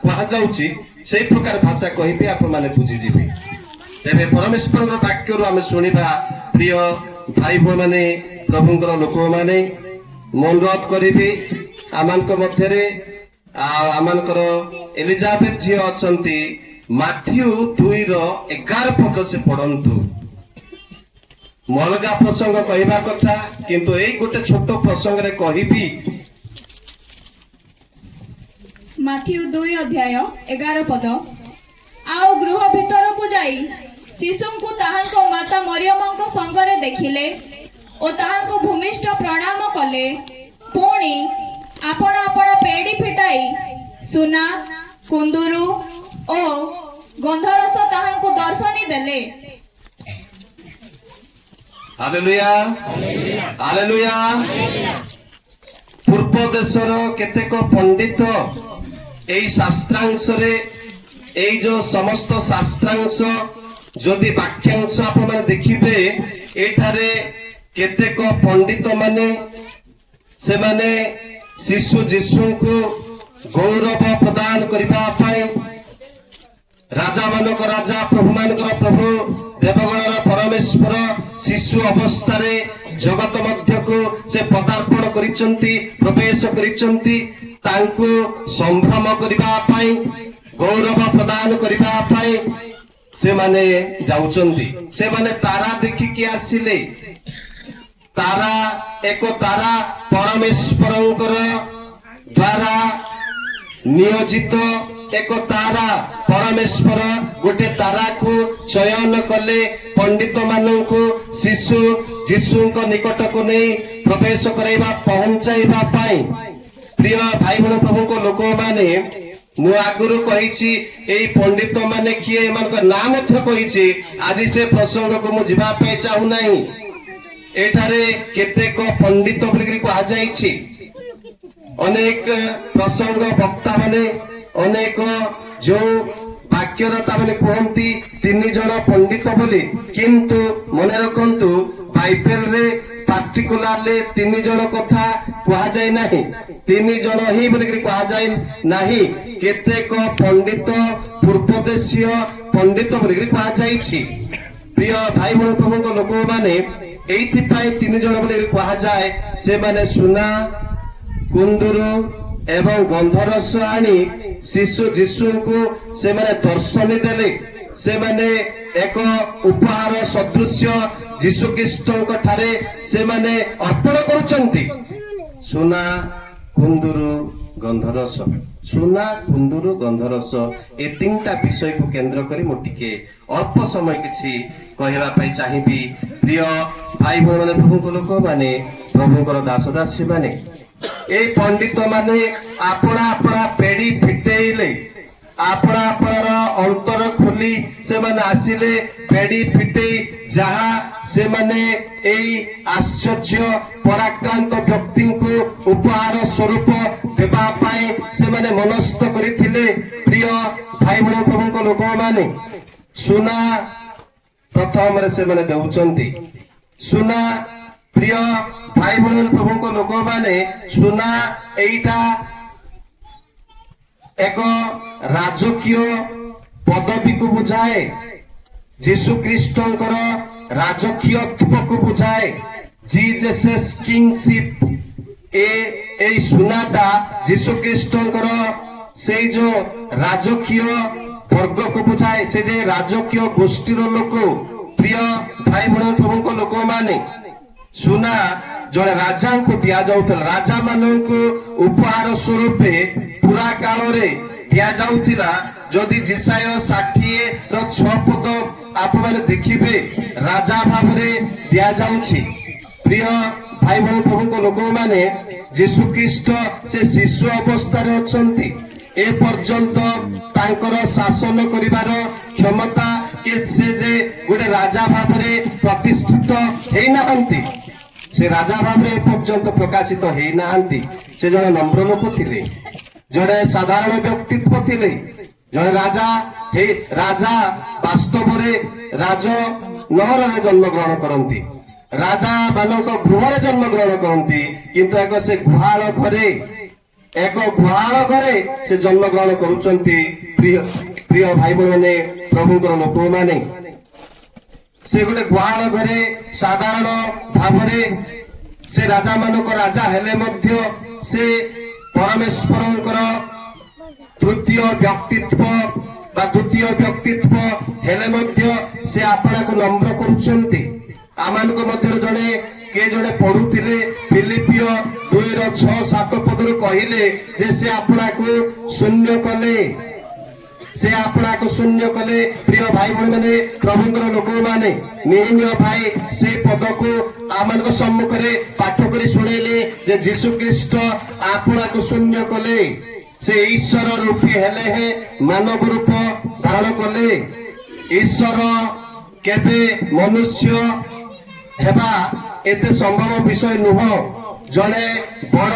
କୁହାଯାଉଛି ସେଇ ପ୍ରକାର ଭାଷା କହିବି ଆପଣମାନେ ବୁଝିଯିବେ। ତେବେ ପରମେଶ୍ୱରଙ୍କ ବାକ୍ୟରୁ ଆମେ ଶୁଣିବା। ପ୍ରିୟ ଭାଇ ଭଉଣୀମାନେ, ପ୍ରଭୁଙ୍କର ଲୋକମାନେ, ମୁଁ ଅନୁରୋଧ କରିବି ଆମମାନଙ୍କ ମଧ୍ୟରେ ଆମଙ୍କର ଏଲିଜାବେଥ ଝିଅ ଅଛନ୍ତି। ମାଥ୍ୟୁ 2:11 ପଦ ସେ ପଢନ୍ତୁ। ମୁଁ ଅଲଗା ପ୍ରସଙ୍ଗ କହିବା କଥା, କିନ୍ତୁ ଏଇ ଗୋଟେ ଛୋଟ ପ୍ରସଙ୍ଗରେ କହିବି। ମାଥ୍ୟୁ 2:11 ପଦ। ଆଉ ଗୃହ ଭିତରକୁ ଯାଇ ଶିଶୁଙ୍କୁ ତାହାଙ୍କ ମାତା ମରିୟମଙ୍କ ସଙ୍ଗରେ ଦେଖିଲେ ଓ ତାହାଙ୍କୁ ଭୂମିଷ୍ଠ ପ୍ରଣାମ କଲେ। ପୁଣି ଆପଣ ଆପଣ ପେଡ଼ି ଫିଟାଇ ସୁନା, କୁନ୍ଦୁରୁ ଓ ଗନ୍ଧରସ ତାହାଙ୍କୁ ଦର୍ଶନୀ ଦେଲେ। Hallelujah, hallelujah. ପୂର୍ବ ଦେଶର କେତେକ ପଣ୍ଡିତ ଏଇ ଶାସ୍ତ୍ରାଂଶରେ, ଏଇ ଯୋଉ ସମସ୍ତ ଶାସ୍ତ୍ରାଂଶ ଯଦି ବାକ୍ୟାଂଶ ଆପଣମାନେ ଦେଖିବେ, ଏଠାରେ କେତେକ ପଣ୍ଡିତ ମାନେ ସେମାନେ ଶିଶୁ ଯୀଶୁଙ୍କୁ ଗୌରବ ପ୍ରଦାନ କରିବା ପାଇଁ, ରାଜା ମାନଙ୍କ ରାଜା, ପ୍ରଭୁ ମାନଙ୍କର ପ୍ରଭୁ, ଦେବଗଣର ପରମେଶ୍ୱର ଶିଶୁ ଅବସ୍ଥାରେ ଜଗତ ମଧ୍ୟକୁ ସେ ପଦାର୍ପଣ କରିଛନ୍ତି, ପ୍ରବେଶ କରିଛନ୍ତି। ତାଙ୍କୁ ସମ୍ଭ୍ରମ କରିବା ପାଇଁ, ଗୌରବ ପ୍ରଦାନ କରିବା ପାଇଁ ସେମାନେ ଯାଉଛନ୍ତି। ସେମାନେ ତାରା ଦେଖିକି ଆସିଲେ। ତାରା, ଏକ ତାରା ପରମେଶ୍ୱରଙ୍କର ଦ୍ୱାରା ନିୟୋଜିତ ଏକ ତାରା। ପରମେଶ୍ୱର ଗୋଟେ ତାରାକୁ ଚୟନ କଲେ ପଣ୍ଡିତ ମାନଙ୍କୁ ଶିଶୁ ଯୀଶୁଙ୍କ ନିକଟକୁ ନେଇ ପ୍ରବେଶ କରାଇବା, ପହଞ୍ଚାଇବା ପାଇଁ। ପ୍ରିୟ ଭାଇ ଭଉଣୀ, ପ୍ରଭୁଙ୍କ ଲୋକମାନେ, ମୁଁ ଆଗରୁ କହିଛି ଏଇ ପଣ୍ଡିତ ମାନେ କିଏ, ଏମାନଙ୍କ ନାଁ ମଧ୍ୟ କହିଛି। ଆଜି ସେ ପ୍ରସଙ୍ଗକୁ ମୁଁ ଯିବା ପାଇଁ ଚାହୁଁନାହିଁ। ଏଠାରେ କେତେକ ପଣ୍ଡିତ ବୋଲିକି କୁହାଯାଇଛି। ଅନେକ ପ୍ରସଙ୍ଗ ବକ୍ତା ମାନେ, ଅନେକ ଯୋଉ ବାକ୍ୟଦାତା ମାନେ କୁହନ୍ତି 3 ଜଣ ପଣ୍ଡିତ ବୋଲି, କିନ୍ତୁ ମନେ ରଖନ୍ତୁ ବାଇବେଲରେ ପାର୍ଟିକୁଲାରଲି 3 ଜଣ କଥା କୁହାଯାଏ ନାହିଁ। 3 ଜଣ ହିଁ ବୋଲିକି କୁହାଯାଏ ନାହିଁ। କେତେକ ପଣ୍ଡିତ, ପୂର୍ବଦେଶୀୟ ପଣ୍ଡିତ ବୋଲିକି କୁହାଯାଇଛି। ପ୍ରିୟ ଭାଇ ଭଉଣୀ, ପ୍ରଭୁଙ୍କ ଲୋକମାନେ, ଏଇଥିପାଇଁ 3 ଜଣ ବୋଲି କୁହାଯାଏ। ସେମାନେ ସୁନା, କୁନ୍ଦୁରୁ ଏବଂ ଗନ୍ଧରସ ଆଣି ଶିଶୁ ଯୀଶୁଙ୍କୁ ସେମାନେ ଦର୍ଶନୀ ଦେଲେ। ସେମାନେ ଏକ ଉପହାର ସଦୃଶ୍ୟ ଯୀଶୁ ଖ୍ରୀଷ୍ଟଙ୍କ ଠାରେ ସେମାନେ ଅର୍ପଣ କରୁଛନ୍ତି। ସୁନା, କୁନ୍ଦୁରୁ, ଗନ୍ଧରସ। ସୁନା, କୁନ୍ଦୁରୁ, ଗନ୍ଧରସ, ଏ 3ଟା ବିଷୟକୁ କେନ୍ଦ୍ର କରି ମୁଁ ଟିକେ ଅଳ୍ପ ସମୟ କିଛି କହିବା ପାଇଁ ଚାହିଁବି। ପ୍ରିୟ ଭାଇ ଭଉଣୀ, ପ୍ରଭୁଙ୍କ ଲୋକମାନେ, ପ୍ରଭୁଙ୍କର ଦାସ ଦାସୀ ମାନେ, এই পণ্ডিত মানে আপনা আপনা পেড়ি ফিটেইলে, আপনা আপনার অন্তর খুলি সেমানে আসিলে পেড়ি ফিটেই যাহা সেমানে এই আশ্চর্য পরাক্রান্ত ব্যক্তিଙ୍କୁ উপহার স্বরূপ দেবা পাই সেমানে মনস্থ করিଥିଲେ। প্রিয় ভাই ভଉଣୀ, ପ୍ରଭୁଙ୍କ ଲୋକମାନେ, ସୁନା ପ୍ରଥମରେ ସେମାନେ ଦେଉଛନ୍ତି। ସୁନା, ପ୍ରିୟ ଭାଇ ଭଉଣୀ, ପ୍ରଭୁଙ୍କ ଲୋକମାନେ, ସୁନା ଏଇଟା ଏକ ରାଜକୀୟ ପଦବୀକୁ ବୁଝାଏ। ଯୀଶୁ ଖ୍ରୀଷ୍ଟଙ୍କର ରାଜକୀୟତ୍ୱକୁ ବୁଝାଏ। ଜିଜେସସ୍ କିଙ୍ଗସିପ୍। এই ସୁନାଟା ଯୀଶୁ ଖ୍ରୀଷ୍ଟଙ୍କର ସେଇ ଯୋଉ ରାଜକୀୟ ବର୍ଗକୁ ବୁଝାଏ, ସେ ଯେ ରାଜକୀୟ ଗୋଷ୍ଠୀର ଲୋକ। ପ୍ରିୟ ଭାଇ ଭଉଣୀ, ପ୍ରଭୁଙ୍କ ଲୋକମାନେ, ସୁନା ଜଣେ ରାଜାଙ୍କୁ ଦିଆଯାଉଥିଲା। ରାଜା ମାନଙ୍କୁ ଉପହାର ସ୍ୱରୂପେ ପୁରା କାଳରେ ଦିଆଯାଉଥିଲା। ଯଦି ଜିସାୟ 60:6 ପଦ ଆପଣମାନେ ଦେଖିବେ, ରାଜା ଭାବରେ ଦିଆଯାଉଛି। ପ୍ରିୟ ଭାଇ ଭଉଣୀ, ପ୍ରଭୁଙ୍କ ଲୋକମାନେ, ଯୀଶୁ ଖ୍ରୀଷ୍ଟ ସେ ଶିଶୁ ଅବସ୍ଥାରେ ଅଛନ୍ତି। ଏ ପର୍ଯ୍ୟନ୍ତ ତାଙ୍କର ଶାସନ କରିବାର କ୍ଷମତା, କି ସେ ଯେ ଗୋଟେ ରାଜା ଭାବରେ ପ୍ରତିଷ୍ଠିତ ହେଇନାହାନ୍ତି, ସେ ରାଜା ଭାବରେ ଏ ପର୍ଯ୍ୟନ୍ତ ପ୍ରକାଶିତ ହେଇନାହାନ୍ତି। ସେ ଜଣେ ନମ୍ର ଲୋକ ଥିଲେ, ଜଣେ ସାଧାରଣ ବ୍ୟକ୍ତିତ୍ୱ ଥିଲେ। ଜଣେ ରାଜା ବାସ୍ତବରେ ରାଜ ନହରରେ ଜନ୍ମଗ୍ରହଣ କରନ୍ତି, ରାଜା ମାନଙ୍କ ଗୃହରେ ଜନ୍ମଗ୍ରହଣ କରନ୍ତି, କିନ୍ତୁ ଏକ ସେ ଗୁହାଳ ଘରେ ଏକ ଗୁହାଳ ଘରେ ସେ ଜନ୍ମଗ୍ରହଣ କରୁଛନ୍ତି। ପ୍ରିୟ ଭାଇ ଭଉଣୀମାନେ, ପ୍ରଭୁଙ୍କର ଲୋକମାନେ, ସେ ଗୋଟେ ଗୁହାଳ ଘରେ ସାଧାରଣ ଭାବରେ ସେ ରାଜା ମାନଙ୍କ ରାଜା ହେଲେ ମଧ୍ୟ ସେ ପରମେଶ୍ୱରଙ୍କର ତୃତୀୟ ବ୍ୟକ୍ତିତ୍ବ ବା ଦ୍ୱିତୀୟ ବ୍ୟକ୍ତିତ୍ବ ହେଲେ ମଧ୍ୟ ସେ ଆପଣାକୁ ନମ୍ର କରୁଛନ୍ତି। ଆମମାନଙ୍କ ମଧ୍ୟରୁ କିଏ ଜଣେ ପଢୁଥିଲେ ଫିଲିପିଓ 2:6-7 କହିଲେ ଯେ ସେ ଆପଣାକୁ ଶୂନ୍ୟ କଲେ, ସେ ଆପଣାକୁ ଶୂନ୍ୟ କଲେ। ପ୍ରିୟ ଭାଇ ଭଉଣୀମାନେ, ପ୍ରଭୁଙ୍କର ଲୋକମାନେ, ନିହୀନ ଭାଇ ସେଇ ପଦକୁ ଆମମାନଙ୍କ ସମ୍ମୁଖରେ ପାଠ କରି ଶୁଣେଇଲେ ଯେ ଯୀଶୁ ଖ୍ରୀଷ୍ଟ ଆପଣାକୁ ଶୂନ୍ୟ କଲେ। ସେ ଈଶ୍ୱର ରୂପୀ ହେଲେ ହେ ମାନବ ରୂପ ଧାରଣ କଲେ। ଈଶ୍ୱର କେବେ ମନୁଷ୍ୟ ହେବା ଏତେ ସମ୍ଭବ ବିଷୟ ନୁହଁ। ଜଣେ ବଡ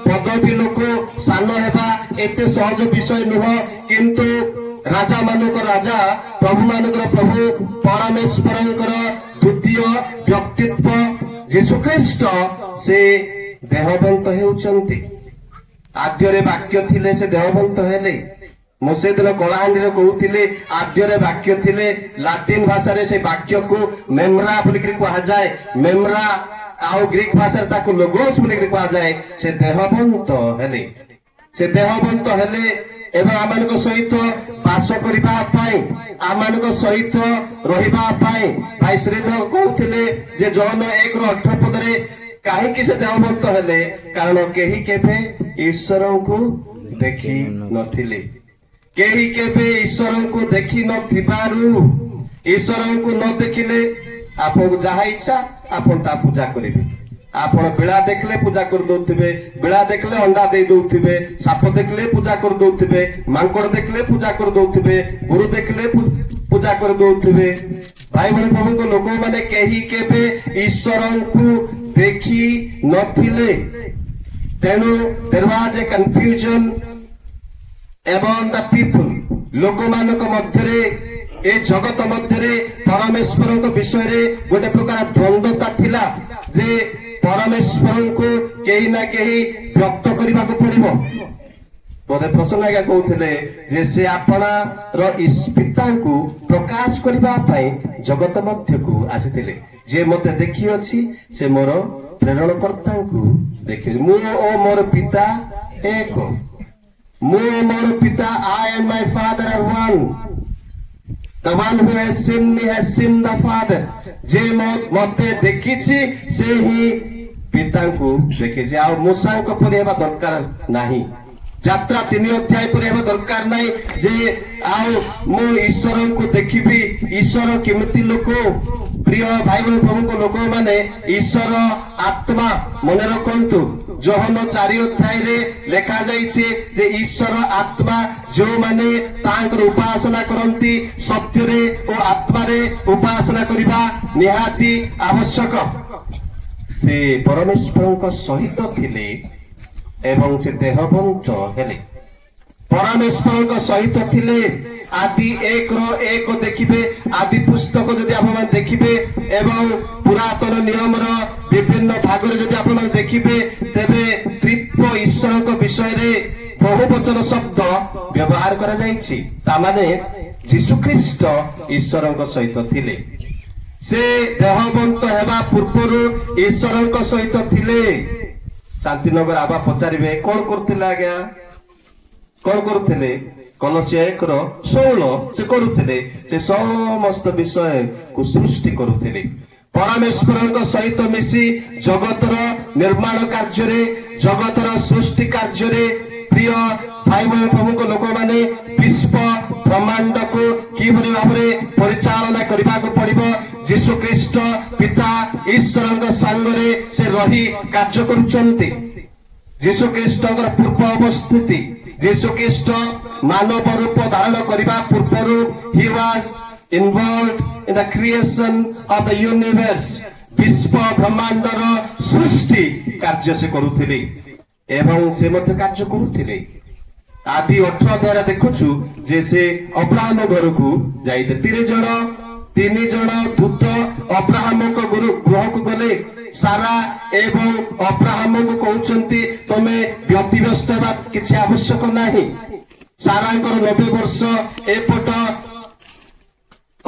ପଦବୀ ଲୋକ ସାନ ହେବା ଏତେ ସହଜ ବିଷୟ ନୁହଁ। କିନ୍ତୁ ରାଜା ମାନଙ୍କ ରାଜା, ପ୍ରଭୁ ମାନଙ୍କର ପ୍ରଭୁ, ପରମେଶ୍ୱରଙ୍କର ଦ୍ୱିତୀୟ ବ୍ୟକ୍ତିତ୍ବ ଯୀଶୁ ଖ୍ରୀଷ୍ଟ ସେ ଦେହବନ୍ତ ହେଉଛନ୍ତି। ଆଦ୍ୟରେ ବାକ୍ୟ ଥିଲେ, ସେ ଦେହବନ୍ତ ହେଲେ। ମୁଁ ସେଦିନ କଳାହାଣ୍ଡିରେ କହୁଥିଲି ଆଦ୍ୟରେ ବାକ୍ୟ ଥିଲେ। ଲାଟିନ ଭାଷାରେ ସେ ବାକ୍ୟକୁ ମେମ୍ରା ବୋଲିକରି କୁହାଯାଏ। ମେମ୍ରା ଆଉ ଗ୍ରୀକ ଭାଷାରେ ତାକୁ ଲୋଗୋସ ବୋଲିକରି କୁହାଯାଏ। ସେ ଦେହବନ୍ତ ହେଲେ, ସେ ଦେହବନ୍ତ ହେଲେ ଏବଂ ଆମମାନଙ୍କ ସହିତ ବାସ କରିବା ପାଇଁ, ଆମମାନଙ୍କ ସହିତ ରହିବା ପାଇଁ। ଭାଇ ଶ୍ରୀଧର କହୁଥିଲେ ଯେ ଜନ 1:18 କାହିଁକି ସେ ଦେହବନ୍ତ ହେଲେ? କାରଣ କେହି କେବେ ଈଶ୍ୱରଙ୍କୁ ଦେଖି ନଥିଲେ। କେହି କେବେ ଈଶ୍ୱରଙ୍କୁ ଦେଖି ନଥିବାରୁ, ଈଶ୍ୱରଙ୍କୁ ନ ଦେଖିଲେ ଆପଣଙ୍କୁ ଯାହା ଇଚ୍ଛା ଆପଣ ତା ପୂଜା କରିବେ। ଆପଣ ବିଳା ଦେଖିଲେ ପୂଜା କରିଦଉଥିବେ, ବିଳା ଦେଖିଲେ ଅଣ୍ଡା ଦେଇ ଦଉଥିବେ, ସାପ ଦେଖିଲେ ପୂଜା କରିଦଉଥିବେ, ମାଙ୍କଡ ଦେଖିଲେ ପୂଜା କରିଦଉଥିବେ, ଗୁରୁ ଦେଖିଲେ ପୂଜା କରିଦଉଥିବେ। ଭାଇ ଭଉଣୀ, ପ୍ରଭୁଙ୍କ ଲୋକମାନେ କେହି କେବେ ଈଶ୍ୱରଙ୍କୁ ଦେଖି ନଥିଲେ। ତେଣୁ there was a confusion among the people। ଲୋକମାନଙ୍କ ମଧ୍ୟରେ, ଏ ଜଗତ ମଧ୍ୟରେ ପରମେଶ୍ୱରଙ୍କ ବିଷୟରେ ଗୋଟେ ପ୍ରକାର ଦ୍ୱନ୍ଦ୍ୱତା ଥିଲା ଯେ ପରମେଶ୍ୱରଙ୍କୁ କେହି ନା କେହି ବ୍ୟକ୍ତ କରିବାକୁ ପଡିବ। ବୋଧେ ପ୍ରସନ୍ନ ଆଜ୍ଞା କହୁଥିଲେ ଯେ ସେ ଆପଣାର ପିତାଙ୍କୁ ପ୍ରକାଶ କରିବା ପାଇଁ ଜଗତ ମଧ୍ୟକୁ ଆସିଥିଲେ। ଯିଏ ମତେ ଦେଖିଅଛି ସେ ମୋର ପ୍ରେରଣକର୍ତ୍ତାଙ୍କୁ ଦେଖିଛି। ମୁଁ ଓ ମୋର ପିତା ଏକ, ମୁଁ ଓ ମୋର ପିତା, I and my father are one। The one who has seen me has seen the father। ଯେ ମତେ ଦେଖିଛି ସେ ହିଁ ପିତାଙ୍କୁ ଦେଖିଛି। ଆଉ ମୂଷାଙ୍କ ପରି ହେବା ଦରକାର ନାହିଁ, ଯାତ୍ରା 3 ଅଧ୍ୟାୟ ପରି ହେବା ଦରକାର ନାହିଁ ଯେ ଆଉ ମୁଁ ଈଶ୍ୱରଙ୍କୁ ଦେଖିବି। ଈଶ୍ୱର କେମିତି ଲୋକ? ପ୍ରିୟ ଭାଇ ଭଉଣୀ, ପ୍ରଭୁଙ୍କ ଲୋକମାନେ, ଈଶ୍ୱର ଆତ୍ମା। ମନେ ରଖନ୍ତୁ, ଯୋହନ 4 ଅଧ୍ୟାୟରେ ଲେଖାଯାଇଛି ଯେ ଈଶ୍ୱର ଆତ୍ମା। ଯେଉଁମାନେ ତାଙ୍କର ଉପାସନା କରନ୍ତି ସତ୍ୟରେ ଓ ଆତ୍ମାରେ ଉପାସନା କରିବା ନିହାତି ଆବଶ୍ୟକ। ସେ ପରମେଶ୍ୱରଙ୍କ ସହିତ ଥିଲେ ଏବଂ ସେ ଦେହବନ୍ତ ହେଲେ। ପରମେଶ୍ୱରଙ୍କ ସହିତ ଥିଲେ। ଆଦି 1:1 ଦେଖିବେ, ଆଦି ପୁସ୍ତକ ଯଦି ଆପଣମାନେ ଦେଖିବେ ଏବଂ ପୁରାତନ ନିୟମର ବିଭିନ୍ନ ଭାଗରେ ଯଦି ଆପଣମାନେ ଦେଖିବେ, ତେବେ ତ୍ରିତ୍ବ ଈଶ୍ୱରଙ୍କ ବିଷୟରେ ବହୁ ବଚନ ଶବ୍ଦ ବ୍ୟବହାର କରାଯାଇଛି। ତାମାନେ ଯୀଶୁ ଖ୍ରୀଷ୍ଟ ଈଶ୍ୱରଙ୍କ ସହିତ ଥିଲେ। ସେ ଦେହବନ୍ତ ହେବା ପୂର୍ବରୁ ଈଶ୍ୱରଙ୍କ ସହିତ ଥିଲେ। ଶାନ୍ତିନଗର ଆବା ପଚାରିବେ କଣ କରୁଥିଲେ ଆଜ୍ଞା, କଣ କରୁଥିଲେ? କଲସିୟ 1:16 ସେ କରୁଥିଲେ। ସେ ସମସ୍ତ ବିଷୟକୁ ସୃଷ୍ଟି କରୁଥିଲେ। ପରମେଶ୍ୱରଙ୍କ ସହିତ ମିଶି ଜଗତର ନିର୍ମାଣ କାର୍ଯ୍ୟରେ, ଜଗତର ସୃଷ୍ଟି କାର୍ଯ୍ୟରେ, ପ୍ରିୟ ଭାଇ ଭଉଣୀ, ପ୍ରମୁଖ ଲୋକମାନେ ବିଶ୍ୱ ବ୍ରହ୍ମାଣ୍ଡକୁ କିଭଳି ଭାବରେ ପରିଚାଳନା କରିବାକୁ ପଡିବ, ଯୀଶୁ ଖ୍ରୀଷ୍ଟ ପିତା ଈଶ୍ୱରଙ୍କ ସାଙ୍ଗରେ ସେ ରହି କାର୍ଯ୍ୟ କରୁଛନ୍ତି। ଯୀଶୁ ଖ୍ରୀଷ୍ଟଙ୍କର ପୂର୍ବ ଅବସ୍ଥିତି, ଯୀଶୁ ଖ୍ରୀଷ୍ଟ ମାନବ ରୂପ ଧାରଣ କରିବା ପୂର୍ବରୁ he was involved in the creation of the universe। ବିଶ୍ୱ ବ୍ରହ୍ମାଣ୍ଡର ସୃଷ୍ଟି କାର୍ଯ୍ୟ ସେ କରୁଥିଲେ ଏବଂ ସେ ମଧ୍ୟ କାର୍ଯ୍ୟ କରୁଥିଲେ। ଆଦି 18 ଅଧ୍ୟାୟରେ ଦେଖୁଛୁ ଯେ ସେ ଅବ୍ରାହମ ଘରକୁ ଯାଇଥିଲେ। 3 ଜଣ ଦୂତ ଅବ୍ରାହମଙ୍କ ଗୃହକୁ ଗଲେ ସାରା ଏବଂ ଅବ୍ରାହମଙ୍କୁ କହୁଛନ୍ତି ତମେ ବ୍ୟତିବ୍ୟସ୍ତ ହେବା କିଛି ଆବଶ୍ୟକ ନାହିଁ। ସାରାଙ୍କର 90 ବର୍ଷ ଏପଟ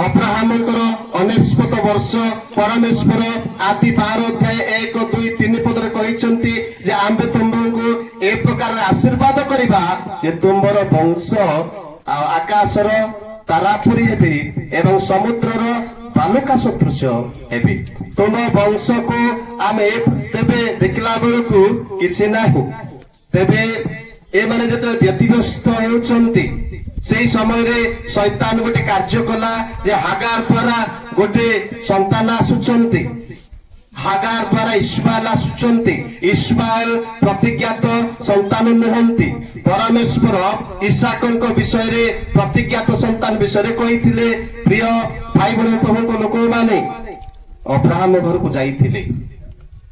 ଅବ୍ରାହମଙ୍କର 99 ବର୍ଷ। ପରମେଶ୍ୱର ଆଦି 12 ଅଧ୍ୟାୟ 1, 2, 3 ପଦରେ କହିଛନ୍ତି ଯେ ଆମ୍ଭେ ତୁମକୁ ଏ ପ୍ରକାର ଆଶୀର୍ବାଦ କରିବା ଯେ ତୁମର ବଂଶ ଆଉ ଆକାଶର ତାରାପୁରୀ ହେବେ ଏବଂ ସମୁଦ୍ରର ବାଲୁକା ସଦୃଶ ହେବେ। ତୁମ ବଂଶକୁ ଆମେ ତେବେ ଦେଖିଲା ବେଳକୁ କିଛି ନାହିଁ। ତେବେ ଏମାନେ ଯେତେବେଳେ ବ୍ୟତିବ୍ୟସ୍ତ ହେଉଛନ୍ତି ସେଇ ସମୟରେ ଶୈତାନ ଗୋଟେ କାର୍ଯ୍ୟ କଲା ଯେ ହାଗାର ଦ୍ୱାରା ଗୋଟେ ସନ୍ତାନ ଆସୁଛନ୍ତି। ହାଗାର ଦ୍ୱାରା ଇସ୍ମାଏଲ ଆସୁଛନ୍ତି। ଇସ୍ମାଏଲ ପ୍ରତିଜ୍ଞାତ ସନ୍ତାନ ନୁହନ୍ତି। ପରମେଶ୍ୱର ଇସାକଙ୍କ ବିଷୟରେ ପ୍ରତିଜ୍ଞାତ ସନ୍ତାନ ବିଷୟରେ କହିଥିଲେ। ପ୍ରିୟ ଭାଇ ଭଉଣୀ ପ୍ରଭୁଙ୍କ ଲୋକମାନେ ଅବ୍ରାହମ ଘରକୁ ଯାଇଥିଲେ।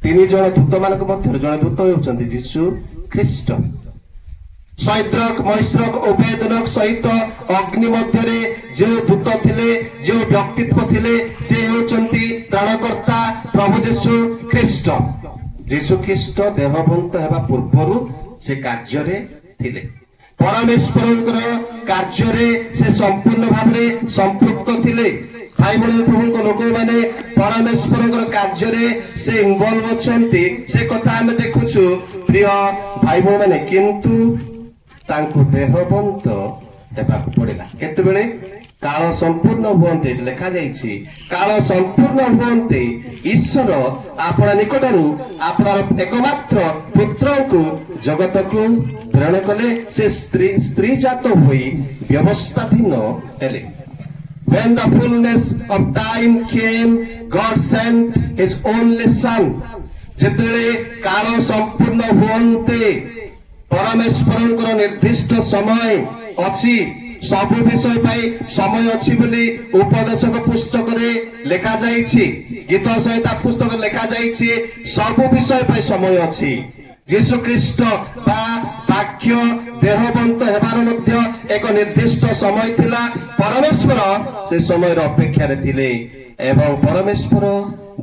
3 ଜଣ ଦୂତମାନଙ୍କ ମଧ୍ୟରୁ ଜଣେ ଦୂତ ହେଉଛନ୍ତି ଯୀଶୁ ଖ୍ରୀଷ୍ଟ। ସୈଦ୍ରକ ମୈଶ୍ରକ ଓବେଦନକ ସହିତ ଅଗ୍ନି ମଧ୍ୟରେ ଯେଉଁ ଦୂତ ଥିଲେ, ଯେଉଁ ବ୍ୟକ୍ତିତ୍ୱ ଥିଲେ, ସେ ହେଉଛନ୍ତି ତ୍ରାଣକର୍ତ୍ତା ପ୍ରଭୁ ଯୀଶୁ ଖ୍ରୀଷ୍ଟ। ଯୀଶୁ ଖ୍ରୀଷ୍ଟ ଦେହବନ୍ତ ହେବା ପୂର୍ବରୁ ସେ କାର୍ଯ୍ୟରେ ଥିଲେ। ପରମେଶ୍ୱରଙ୍କର କାର୍ଯ୍ୟରେ ସେ ସମ୍ପୂର୍ଣ୍ଣ ଭାବରେ ସମ୍ପୃକ୍ତ ଥିଲେ। ଭାଇ ଭଉଣୀ ପ୍ରଭୁଙ୍କ ଲୋକମାନେ ପରମେଶ୍ୱରଙ୍କର କାର୍ଯ୍ୟରେ ସେ ଇନଭଲ୍ଭ ଅଛନ୍ତି, ସେ କଥା ଆମେ ଦେଖୁଛୁ ପ୍ରିୟ ଭାଇ ଭଉଣୀମାନେ। କିନ୍ତୁ ତାଙ୍କୁ ଦେହବନ୍ତ ହେବାକୁ ପଡିଲା କେତେବେଳେ? କାଳ ସମ୍ପୂର୍ଣ୍ଣ ହୁଅନ୍ତେ, ଲେଖାଯାଇଛି କାଳ ସମ୍ପୂର୍ଣ୍ଣ ହୁଅନ୍ତେ ଈଶ୍ୱର ଆପଣା ନିକଟରୁ ଆପଣାର ଏକମାତ୍ର ପୁତ୍ରଙ୍କୁ ଜଗତକୁ ପ୍ରେରଣ କଲେ। ସେ ସ୍ତ୍ରୀ ଜାତ ହୋଇ ବ୍ୟବସ୍ଥାଧୀନ ହେଲେ। When the fullness of time came, God sent his only son. ଯେତେବେଳେ କାଳ ସମ୍ପୂର୍ଣ୍ଣ ହୁଅନ୍ତେ, ପରମେଶ୍ୱରଙ୍କର ନିର୍ଦ୍ଦିଷ୍ଟ ସମୟ ଅଛି। ସବୁ ବିଷୟ ପାଇଁ ସମୟ ଅଛି ବୋଲି ଉପଦେଶକ ପୁସ୍ତକରେ ଲେଖାଯାଇଛି। ଗୀତ ସଂହିତା ପୁସ୍ତକରେ ଲେଖାଯାଇଛି ସବୁ ବିଷୟ ପାଇଁ ସମୟ ଅଛି। ଯୀଶୁ ଖ୍ରୀଷ୍ଟ ବା ବାକ୍ୟ ଦେହବନ୍ତ ହେବାର ମଧ୍ୟ ଏକ ନିର୍ଦ୍ଦିଷ୍ଟ ସମୟ ଥିଲା। ପରମେଶ୍ୱର ସେ ସମୟର ଅପେକ୍ଷାରେ ଥିଲେ ଏବଂ ପରମେଶ୍ୱର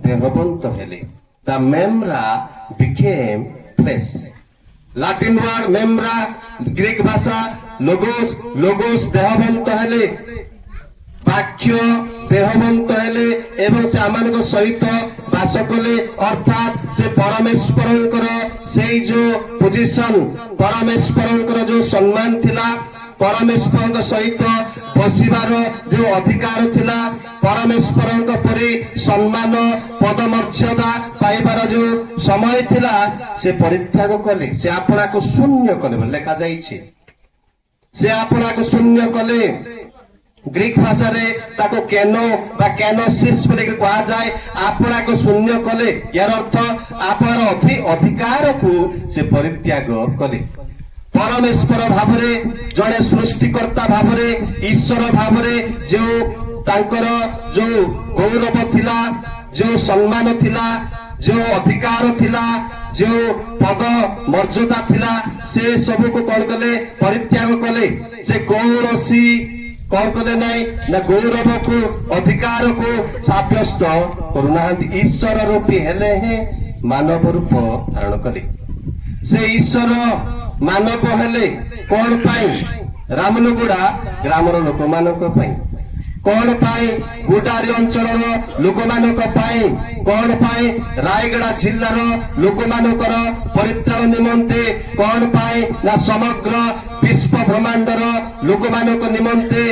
ଦେହବନ୍ତ ହେଲେ। The memra became flesh. Latin word ମେମ୍ରା, ଗ୍ରୀକ ଭାଷା ଲୋଗୋସ୍। ଲୋଗୋସ୍ ଦେହବନ୍ତ ହେଲେ, ବାକ୍ୟ ଦେହବନ୍ତ ହେଲେ ଏବଂ ସେ ଆମମାନଙ୍କ ସହିତ ବାସ କଲେ। ଅର୍ଥାତ୍ ସେ ପରମେଶ୍ୱରଙ୍କର ସେଇ ଯୋଉ ପୋଜିସନ, ପରମେଶ୍ୱରଙ୍କର ଯୋଉ ସମ୍ମାନ ଥିଲା, ପରମେଶ୍ୱରଙ୍କ ସହିତ ବସିବାର ଯୋଉ ଅଧିକାର ଥିଲା, ପରମେଶ୍ୱରଙ୍କ ପରି ସମ୍ମାନ ପଦମର୍ଯ୍ୟାଦା ପାଇବାର ଯୋଉ ସମୟ ଥିଲା, ସେ ପରିତ୍ୟାଗ କଲେ। ସେ ଆପଣାକୁ ଶୂନ୍ୟ କଲେ ବୋଲି ଲେଖାଯାଇଛି। ସେ ଆପଣାକୁ ଶୂନ୍ୟ କଲେ। ଗ୍ରୀକ ଭାଷାରେ ତାକୁ କେନୋ ବା କେନୋସିସ୍ ବୋଲି କୁହାଯାଏ। ଆପଣାକୁ ଶୂନ୍ୟ କଲେ, ଏହାର ଅର୍ଥ ଆପଣାର ଅଧିକାରକୁ ସେ ପରିତ୍ୟାଗ କଲେ। ପରମେଶ୍ୱର ଭାବରେ, ଜଣେ ସୃଷ୍ଟିକର୍ତ୍ତା ଭାବରେ, ଈଶ୍ୱର ଭାବରେ ଯେଉଁ ତାଙ୍କର ଯୋଉ ଗୌରବ ଥିଲା, ଯେଉଁ ସମ୍ମାନ ଥିଲା, ଯେଉଁ ଅଧିକାର ଥିଲା, ଯେଉଁ ପଦ ମର୍ଯ୍ୟାଦା ଥିଲା, ସେ ସବୁକୁ କଣ କଲେ? ପରିତ୍ୟାଗ କଲେ। ସେ କୌଣସି କଣ କଲେ ନାହିଁ ନା ଗୌରବକୁ, ଅଧିକାରକୁ ସାବ୍ୟସ୍ତ କରୁନାହାନ୍ତି। ଈଶ୍ୱର ରୂପୀ ହେଲେ ହିଁ ମାନବ ରୂପ ଧାରଣ କଲେ। ସେ ଈଶ୍ୱର ମାନବ ହେଲେ କଣ ପାଇଁ? ରାମନଗୁଡା ଗ୍ରାମର ଲୋକମାନଙ୍କ ପାଇଁ। କଣ ପାଇଁ? ଗୁଡାରୀ ଅଞ୍ଚଳର ଲୋକମାନଙ୍କ ପାଇଁ। କଣ ପାଇଁ? ରାୟଗଡା ଜିଲ୍ଲାର ଲୋକମାନଙ୍କର ପରିତ୍ରାଣ ନିମନ୍ତେ। କଣ ପାଇଁ? ନା ସମଗ୍ର ବିଶ୍ୱ ବ୍ରହ୍ମାଣ୍ଡର ଲୋକମାନଙ୍କ ନିମନ୍ତେ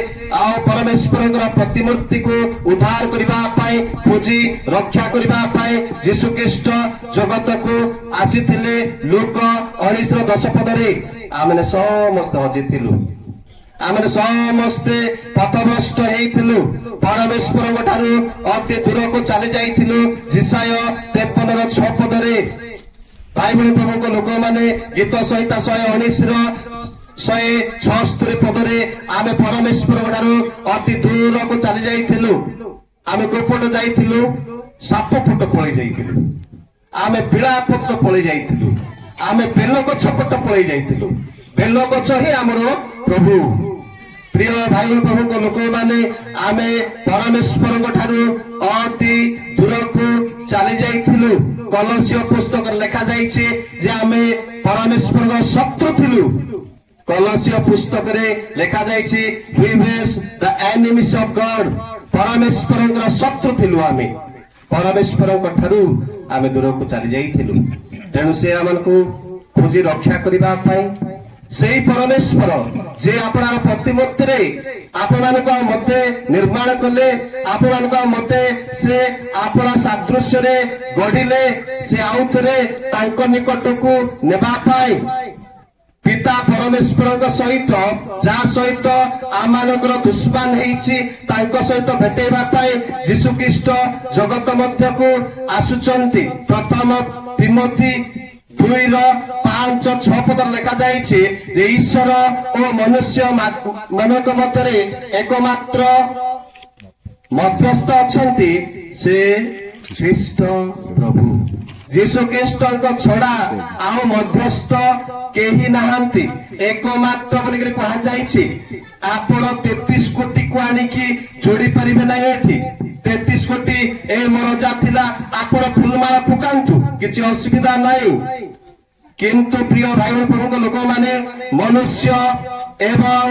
ଆଉ ପରମେଶ୍ୱରଙ୍କର ପ୍ରତିମୂର୍ତ୍ତିକୁ ଉଦ୍ଧାର କରିବା ପାଇଁ, ଖୋଜି ରକ୍ଷା କରିବା ପାଇଁ ଯୀଶୁ ଖ୍ରୀଷ୍ଟ ଜଗତକୁ ଆସିଥିଲେ। ଲୁକ 19:10 ଆମେ ସମସ୍ତେ ହଜିଥିଲୁ, ଆମେ ସମସ୍ତେ ପଥଭ୍ରଷ୍ଟ ହେଇଥିଲୁ, ପରମେଶ୍ୱରଙ୍କ ଠାରୁ ଅତି ଦୂରକୁ ଚାଲି ଯାଇଥିଲୁ। ଜିସାୟ 53:6 ଭାଇ ଭଉଣୀ ପ୍ରଭୁଙ୍କ ଲୋକମାନେ ଗୀତ ସଂହିତା 119:176 ଆମେ ପରମେଶ୍ୱରଙ୍କ ଠାରୁ ଅତି ଦୂରକୁ ଚାଲି ଯାଇଥିଲୁ। ଆମେ କୋପଟ ଯାଇଥିଲୁ, ସାପ ଫୁଟ ପଳେଇ ଯାଇଥିଲୁ, ଆମେ ବିଳାପତ୍ର ପଳେଇ ଯାଇଥିଲୁ, ଆମେ ବେଲଗଛ ପଟ ପଳେଇ ଯାଇଥିଲୁ। ବେଲଗଛ ହିଁ ଆମର ପ୍ରଭୁ। ପ୍ରିୟ ଭାଇ ପ୍ରଭୁଙ୍କ ଲୋକମାନେ ଆମେ ପରମେଶ୍ୱରଙ୍କ ଠାରୁ ଅତି ଦୂରକୁ ଚାଲି ଯାଇଥିଲୁ। କଲସିୟ ପୁସ୍ତକରେ ଲେଖାଯାଇଛି ଯେ ଆମେ ପରମେଶ୍ୱରର ଶତ୍ରୁ ଥିଲୁ। କଲସିୟ ପୁସ୍ତକରେ ଲେଖାଯାଇଛି we were the enemies of God। ପରମେଶ୍ୱରଙ୍କର ଶତ୍ରୁ ଥିଲୁ ଆମେ, ପରମେଶ୍ୱରଙ୍କ ଠାରୁ ଆମେ ଦୂରକୁ ଚାଲି ଯାଇଥିଲୁ। ତେଣୁ ସେ ଆମକୁ ଖୋଜି ରକ୍ଷା କରିବା ପାଇଁ ସେଇ ପରମେଶ୍ୱର ଯେ ଆପଣାର ପ୍ରତିମୂର୍ତ୍ତିରେ ଆପଣମାନଙ୍କ ମତେ ନିର୍ମାଣ କଲେ, ଆପଣମାନଙ୍କ ମତେ ସେ ଆପଣା ସାଦୃଶ୍ୟରେ ଗଢିଲେ, ସେ ଆଉଥରେ ତାଙ୍କ ନିକଟକୁ ନେବା ପାଇଁ ପିତା ପରମେଶ୍ୱରଙ୍କ ସହିତ ଯାହା ସହିତ ଆମମାନଙ୍କର ଦୁଶ୍ମନ ହେଇଛି ତାଙ୍କ ସହିତ ଭେଟେଇବା ପାଇଁ ଯୀଶୁ ଖ୍ରୀଷ୍ଟ ଜଗତ ମଧ୍ୟକୁ ଆସୁଛନ୍ତି। ପ୍ରଥମ ତିମୋଥୀ 2:5-6 ପଦରେ ଲେଖାଯାଇଛି ଯେ ଈଶ୍ୱର ଓ ମନୁଷ୍ୟ ମାନଙ୍କ ମଧ୍ୟରେ ଏକମାତ୍ର ମଧ୍ୟସ୍ଥ ଅଛନ୍ତି, ସେ ଖ୍ରୀଷ୍ଟ ପ୍ରଭୁ। ଯୀଶୁ ଖ୍ରୀଷ୍ଟଙ୍କ ଛଡା ଆଉ ମଧ୍ୟସ୍ଥ କେହି ନାହାନ୍ତି, ଏକମାତ୍ର ବୋଲିକରି କୁହାଯାଇଛି। ଆପଣ 33 କୋଟିକୁ ଆଣିକି ଯୋଡି ପାରିବେ ନାହିଁ। ଏଠି 33 କୋଟି ଏ ମରଜା ଥିଲା, ଆପଣ ଫୁଲମାଳ ପକାନ୍ତୁ, କିଛି ଅସୁବିଧା ନାହିଁ। କିନ୍ତୁ ପ୍ରିୟ ଭାଇ ପ୍ରଭୁଙ୍କ ଲୋକମାନେ, ମନୁଷ୍ୟ ଏବଂ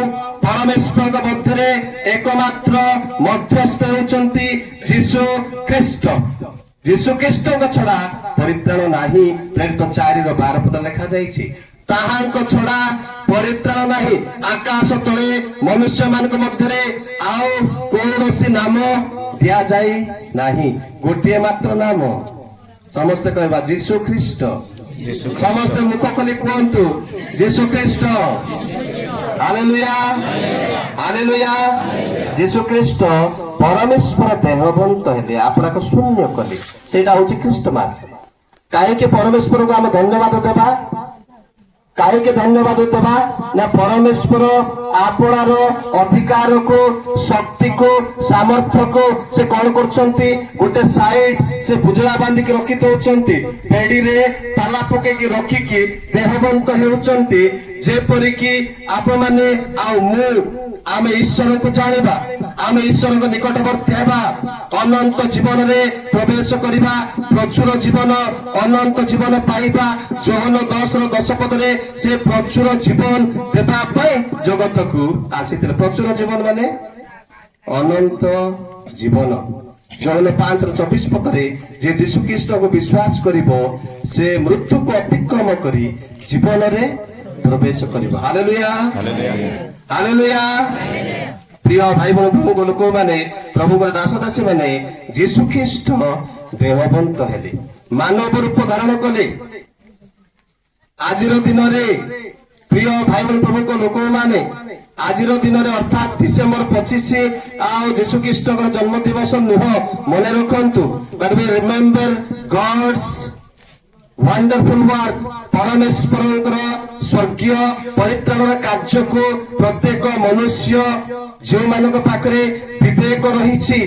ପରମେଶ୍ୱରଙ୍କ ମଧ୍ୟରେ ଏକମାତ୍ର ମଧ୍ୟସ୍ଥ ହେଉଛନ୍ତି ଯୀଶୁ ଖ୍ରୀଷ୍ଟ। ଯୀଶୁ ଖ୍ରୀଷ୍ଟଙ୍କ ଛଡା ପରିତ୍ରାଣ ନାହିଁ। ପ୍ରେରିତ 4:12 ପଦ ଲେଖାଯାଇଛି, ତାହାଙ୍କ ଛଡା ପରିତ୍ରାଣ ନାହିଁ। ଆକାଶ ତଳେ ମନୁଷ୍ୟ ମାନଙ୍କ ମଧ୍ୟରେ ଆଉ କୌଣସି ନାମ ଦିଆଯାଇ ନାହିଁ, ଗୋଟିଏ ମାତ୍ର ନାମ। ସମସ୍ତେ କହିବା ଯୀଶୁ ଖ୍ରୀଷ୍ଟ। ସମସ୍ତେ ମୁଖ ଖୋଲି କୁହନ୍ତୁ ଯୀଶୁ ଖ୍ରୀଷ୍ଟ। Hallelujah, hallelujah. ଯୀଶୁ ଖ୍ରୀଷ୍ଟ ପରମେଶ୍ୱର ଦେହବନ୍ତ ହେଲେ, ଆପଣଙ୍କୁ ଶୂନ୍ୟ କଲେ, ସେଇଟା ହଉଛି ଖ୍ରୀଷ୍ଟମାସ। କାହିଁକି ପରମେଶ୍ୱରକୁ ଆମେ ଧନ୍ୟବାଦ ଦେବା? କାହିଁକି ଧନ୍ୟବାଦ ଦେବା ନା ପରମେଶ୍ୱର ଆପଣାର ଅଧିକାରକୁ, ଶକ୍ତିକୁ, ସାମର୍ଥ୍ୟକୁ ସେ କଣ କରୁଛନ୍ତି? ଗୋଟେ ସାଇଡ ସେ ବୁଜଳା ବାନ୍ଧିକି ରଖି ଦଉଛନ୍ତି, ବେଡିରେ ତାଲା ପକେଇକି ରଖିକି ଦେହବନ୍ତ ହେଉଛନ୍ତି, ଯେପରିକି ଆପଣମାନେ ଆଉ ମୁଁ ଆମେ ଈଶ୍ୱରଙ୍କୁ ଜାଣିବା, ଆମେ ଈଶ୍ୱରଙ୍କ ନିକଟବର୍ତ୍ତୀ ହେବା, ଅନନ୍ତ ଜୀବନରେ ପ୍ରବେଶ କରିବା, ପ୍ରଚୁର ଜୀବନ, ଅନନ୍ତ ଜୀବନ ପାଇବା। ଯୋହନ 10:10 ପଦରେ ସେ ପ୍ରଚୁର ଜୀବନ ଦେବା ପାଇଁ ଜଗତକୁ ଆସିଥିଲେ। ପ୍ରଚୁର ଜୀବନ ମାନେ ଅନନ୍ତ ଜୀବନ। ଯୋହନ 5:24 ପଦରେ ଯେ ଯୀଶୁ ଖ୍ରୀଷ୍ଟକୁ ବିଶ୍ୱାସ କରିବ ସେ ମୃତ୍ୟୁକୁ ଅତିକ୍ରମ କରି ଜୀବନରେ ପ୍ରବେଶ କରିବ। Hallelujah, hallelujah. ପ୍ରିୟ ଭାଇ ବନ୍ଧୁ ଲୋକମାନେ, ପ୍ରଭୁଙ୍କର ଦାସ ଦାସୀ ମାନେ, ଯୀଶୁ ଖ୍ରୀଷ୍ଟ ଦେହବନ୍ତ ହେଲେ, ମାନବ ରୂପ ଧାରଣ କଲେ। ଆଜିର ଦିନରେ ପ୍ରିୟ ଭାଇ ପ୍ରଭୁଙ୍କ ଲୋକମାନେ, ଆଜିର ଦିନରେ ଅର୍ଥାତ୍ ଡିସେମ୍ବର 25 ଆଉ ଯୀଶୁ ଖ୍ରୀଷ୍ଟଙ୍କର ଜନ୍ମ ଦିବସ ନୁହଁ, ମନେ ରଖନ୍ତୁ। but we remember God's wonderful work, ପରମେଶ୍ୱରଙ୍କର ସ୍ୱର୍ଗୀୟ ପରିତ୍ରାଣର କାର୍ଯ୍ୟକୁ ପ୍ରତ୍ୟେକ ମନୁଷ୍ୟ ଯେଉଁମାନଙ୍କ ପାଖରେ ବିବେକ ରହିଛି,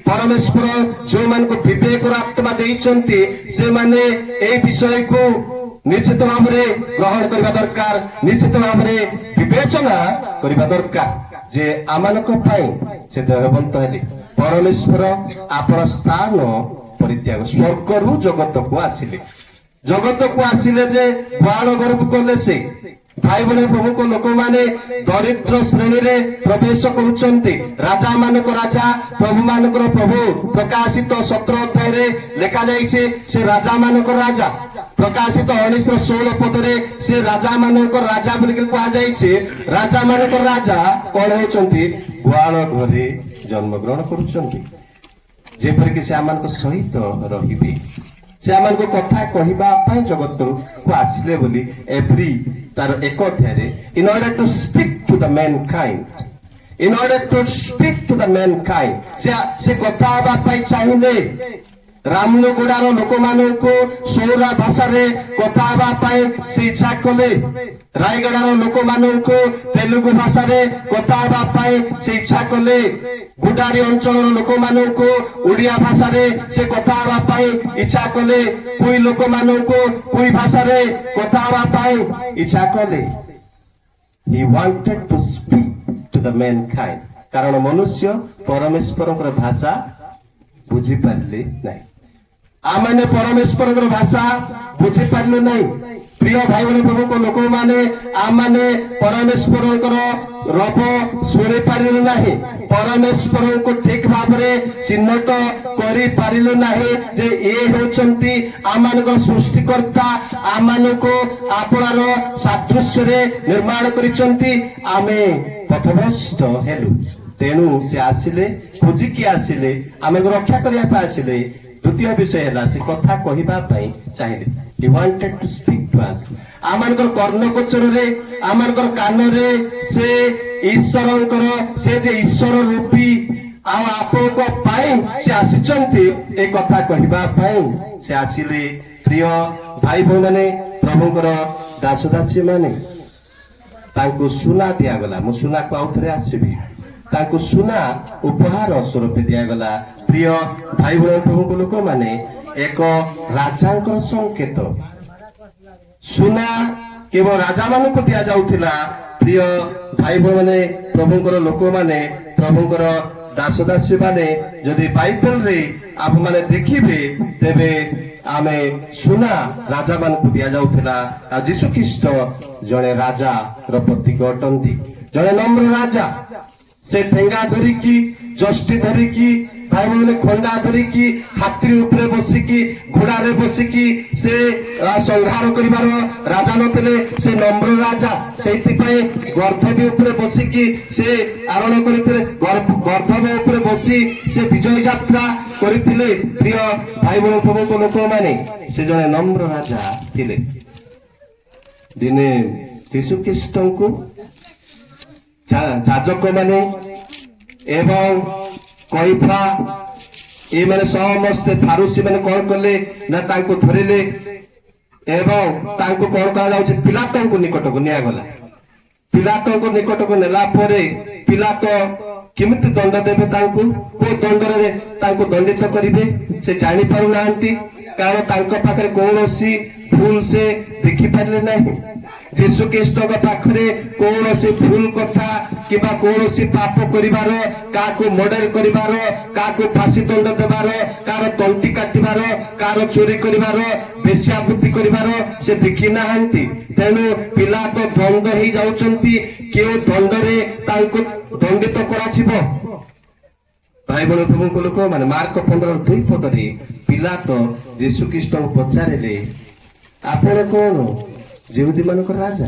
ପରମେଶ୍ୱର ଯେଉଁମାନଙ୍କୁ ବିବେକର ଆତ୍ମା ଦେଇଛନ୍ତି, ସେମାନେ এই ବିଷୟକୁ ନିଶ୍ଚିତ ଭାବରେ ଗ୍ରହଣ କରିବା ଦରକାର, ନିଶ୍ଚିତ ଭାବରେ ବିବେଚନା କରିବା ଦରକାର ଯେ ଆମମାନଙ୍କ ପାଇଁ ସେ ଦେହବନ୍ତ ହେଲେ। ପରମେଶ୍ୱର ଆପଣ ସ୍ଥାନ ପରିତ୍ୟାଗ ସ୍ୱର୍ଗରୁ ଜଗତକୁ ଆସିଲେ। ଜଗତକୁ ଆସିଲେ ଯେ ଗୁହାଳ ଘରକୁ ଗଲେ ସେ ଭାଇ ଭଉଣୀ ପ୍ରଭୁଙ୍କ ଲୋକମାନେ ଦରିଦ୍ର ଶ୍ରେଣୀରେ ପ୍ରବେଶ କରୁଛନ୍ତି। ରାଜା ମାନଙ୍କ ରାଜା, ପ୍ରଭୁ ମାନଙ୍କର ପ୍ରଭୁ। ପ୍ରକାଶିତ 17 ଅଧ୍ୟାୟରେ ଲେଖାଯାଇଛି ସେ ରାଜା ମାନଙ୍କର ରାଜା। ପ୍ରକାଶିତ 19:16 ପଦରେ ସେ ରାଜା ମାନଙ୍କର ରାଜା ବୋଲିକି କୁହାଯାଇଛି। ରାଜା ମାନଙ୍କର ରାଜା କଣ ହେଉଛନ୍ତି? ଗୁହାଳ ଘରେ ଜନ୍ମଗ୍ରହଣ କରୁଛନ୍ତି, ଯେପରିକି ସେ ଆମମାନଙ୍କ ସହିତ ରହିବେ, ସେ ଆମମାନଙ୍କୁ କଥା କହିବା ପାଇଁ ଜଗତକୁ ଆସିଲେ ବୋଲି ଏଭ୍ରି ତାର 1 ଅଧ୍ୟାୟରେ in order to speak to the mankind, in order to speak to the mankind, ସେ କଥା ହେବା ପାଇଁ ଚାହିଁଲେ। ରାମନଗୁଡାର ଲୋକମାନଙ୍କୁ ସୌରା ଭାଷାରେ କଥା ହେବା ପାଇଁ ସେ ଇଚ୍ଛା କଲେ। ରାୟଗଡାର ଲୋକମାନଙ୍କୁ ତେଲୁଗୁ ଭାଷାରେ କଥା ହେବା ପାଇଁ ସେ ଇଚ୍ଛା କଲେ। ଗୁଡାରୀ ଅଞ୍ଚଳର ଲୋକମାନଙ୍କୁ ଓଡିଆ ଭାଷାରେ ସେ କଥା ହେବା ପାଇଁ ଇଚ୍ଛା କଲେ। କୁଇ ଲୋକମାନଙ୍କୁ କୁଇ ଭାଷାରେ କଥା ହେବା ପାଇଁ ଇଚ୍ଛା କଲେ। He wanted to speak to the mankind, କାରଣ ମନୁଷ୍ୟ ପରମେଶ୍ୱରଙ୍କର ଭାଷା ବୁଝିପାରିଲେ ନାହିଁ। आमने परमेश्वर भाषा बुझी पार्लु नहीं प्रिय भाई बहन प्रभु लोक मैंने आमने परमेश्वर रब शुणी पार्लु नहीं परमेश्वर को ठीक भाव चिन्हट कर पार्लु नहीं जे ये होचंती आमानकर सृष्टिकर्ता आमान को आपणार सादृश्य निर्माण करिसंती आमे पथभ्रष्ट हेलु तेणु से आसिले खोजिकी आसिले आम रक्षा करने आसिले द्वितीय विषय है से कथा कहवाई चाहिए he wanted to speak to us आमानकर कर्णगोचर रे आमानकर कान रे से ईश्वरंकर से जे ईश्वर रूपी आपको पाई से आसिचंती ए कथा कहवा पाई से आसिले प्रिय भाई भाई माने प्रभुकर दास दासी माने तांको सुना दिया गला मु सुना को आउथरे आसीबी तांको सुना उपहार स्वरूप दिगला प्रिय भाई बहन प्रभु लोक माने एक राजांकर संकेत सुना केवल राजा मान को दिया जाउथिला प्रिय भाई बहन प्रभुकर लोक माने प्रभुकर दास दासी माने जदि बाइबल रे आप माने देखिबे तेबे आमे सुना राजा मान को दिया जाउथिला आ यीशु ख्रीष्ट जने राजा र प्रतीक अटंती जने नम्र राजा से ठेंगा धरिकी जष्टी धरिकी भाई मैंने खंडा धरिकी हाथी उपरे बसिकी घोड़ारे बसिकी से संहार करिवार राजा नथिले से नम्र राजा सेइतिपई गर्धवी उपरे बसिकी से आरोहण करिथिले गर्धव उपरे बसी से विजय यात्रा करिथिले प्रिय भाई बहन प्रभु लोक माने से जने नम्र राजा थिले दिने यीशु ख्रीष्ट को जाजक माने एवं कैफा ये माने समस्ते फारूसी माने कौन कले ना तांको धरिले एवं तांको कौन कहा जाउछ पिलातो को निकट को निया गला पिलातो को निकट को नेला परे पिलातो केमिति दंड देबे तांको को दंड रे तांको दंडित करिवे से जानि पारु नांती कारण तांको पाखरे कोनोसी फूल से देखि पारले नाही यीशु ख्रीष्ट पाखरे कौन सी भूल कथा कि कौन सी पाप करिवार काको मर्डर करिवार काको फांसी दंड देवार कार तंटी काटिबार कार चोरी करिवार बेश्यावृत्ति करिवार से देखि नाहंती तेणु पिला तो द्वंद ही जाउचंती केउ दंड रे तांको दंडित कराजिबो भाई बहन प्रभु लोक माने मार्क 15:2 पदरे पिला तो यीशु ख्रीष्ट को पचारे आपण कौन जेहुदी मानक राजा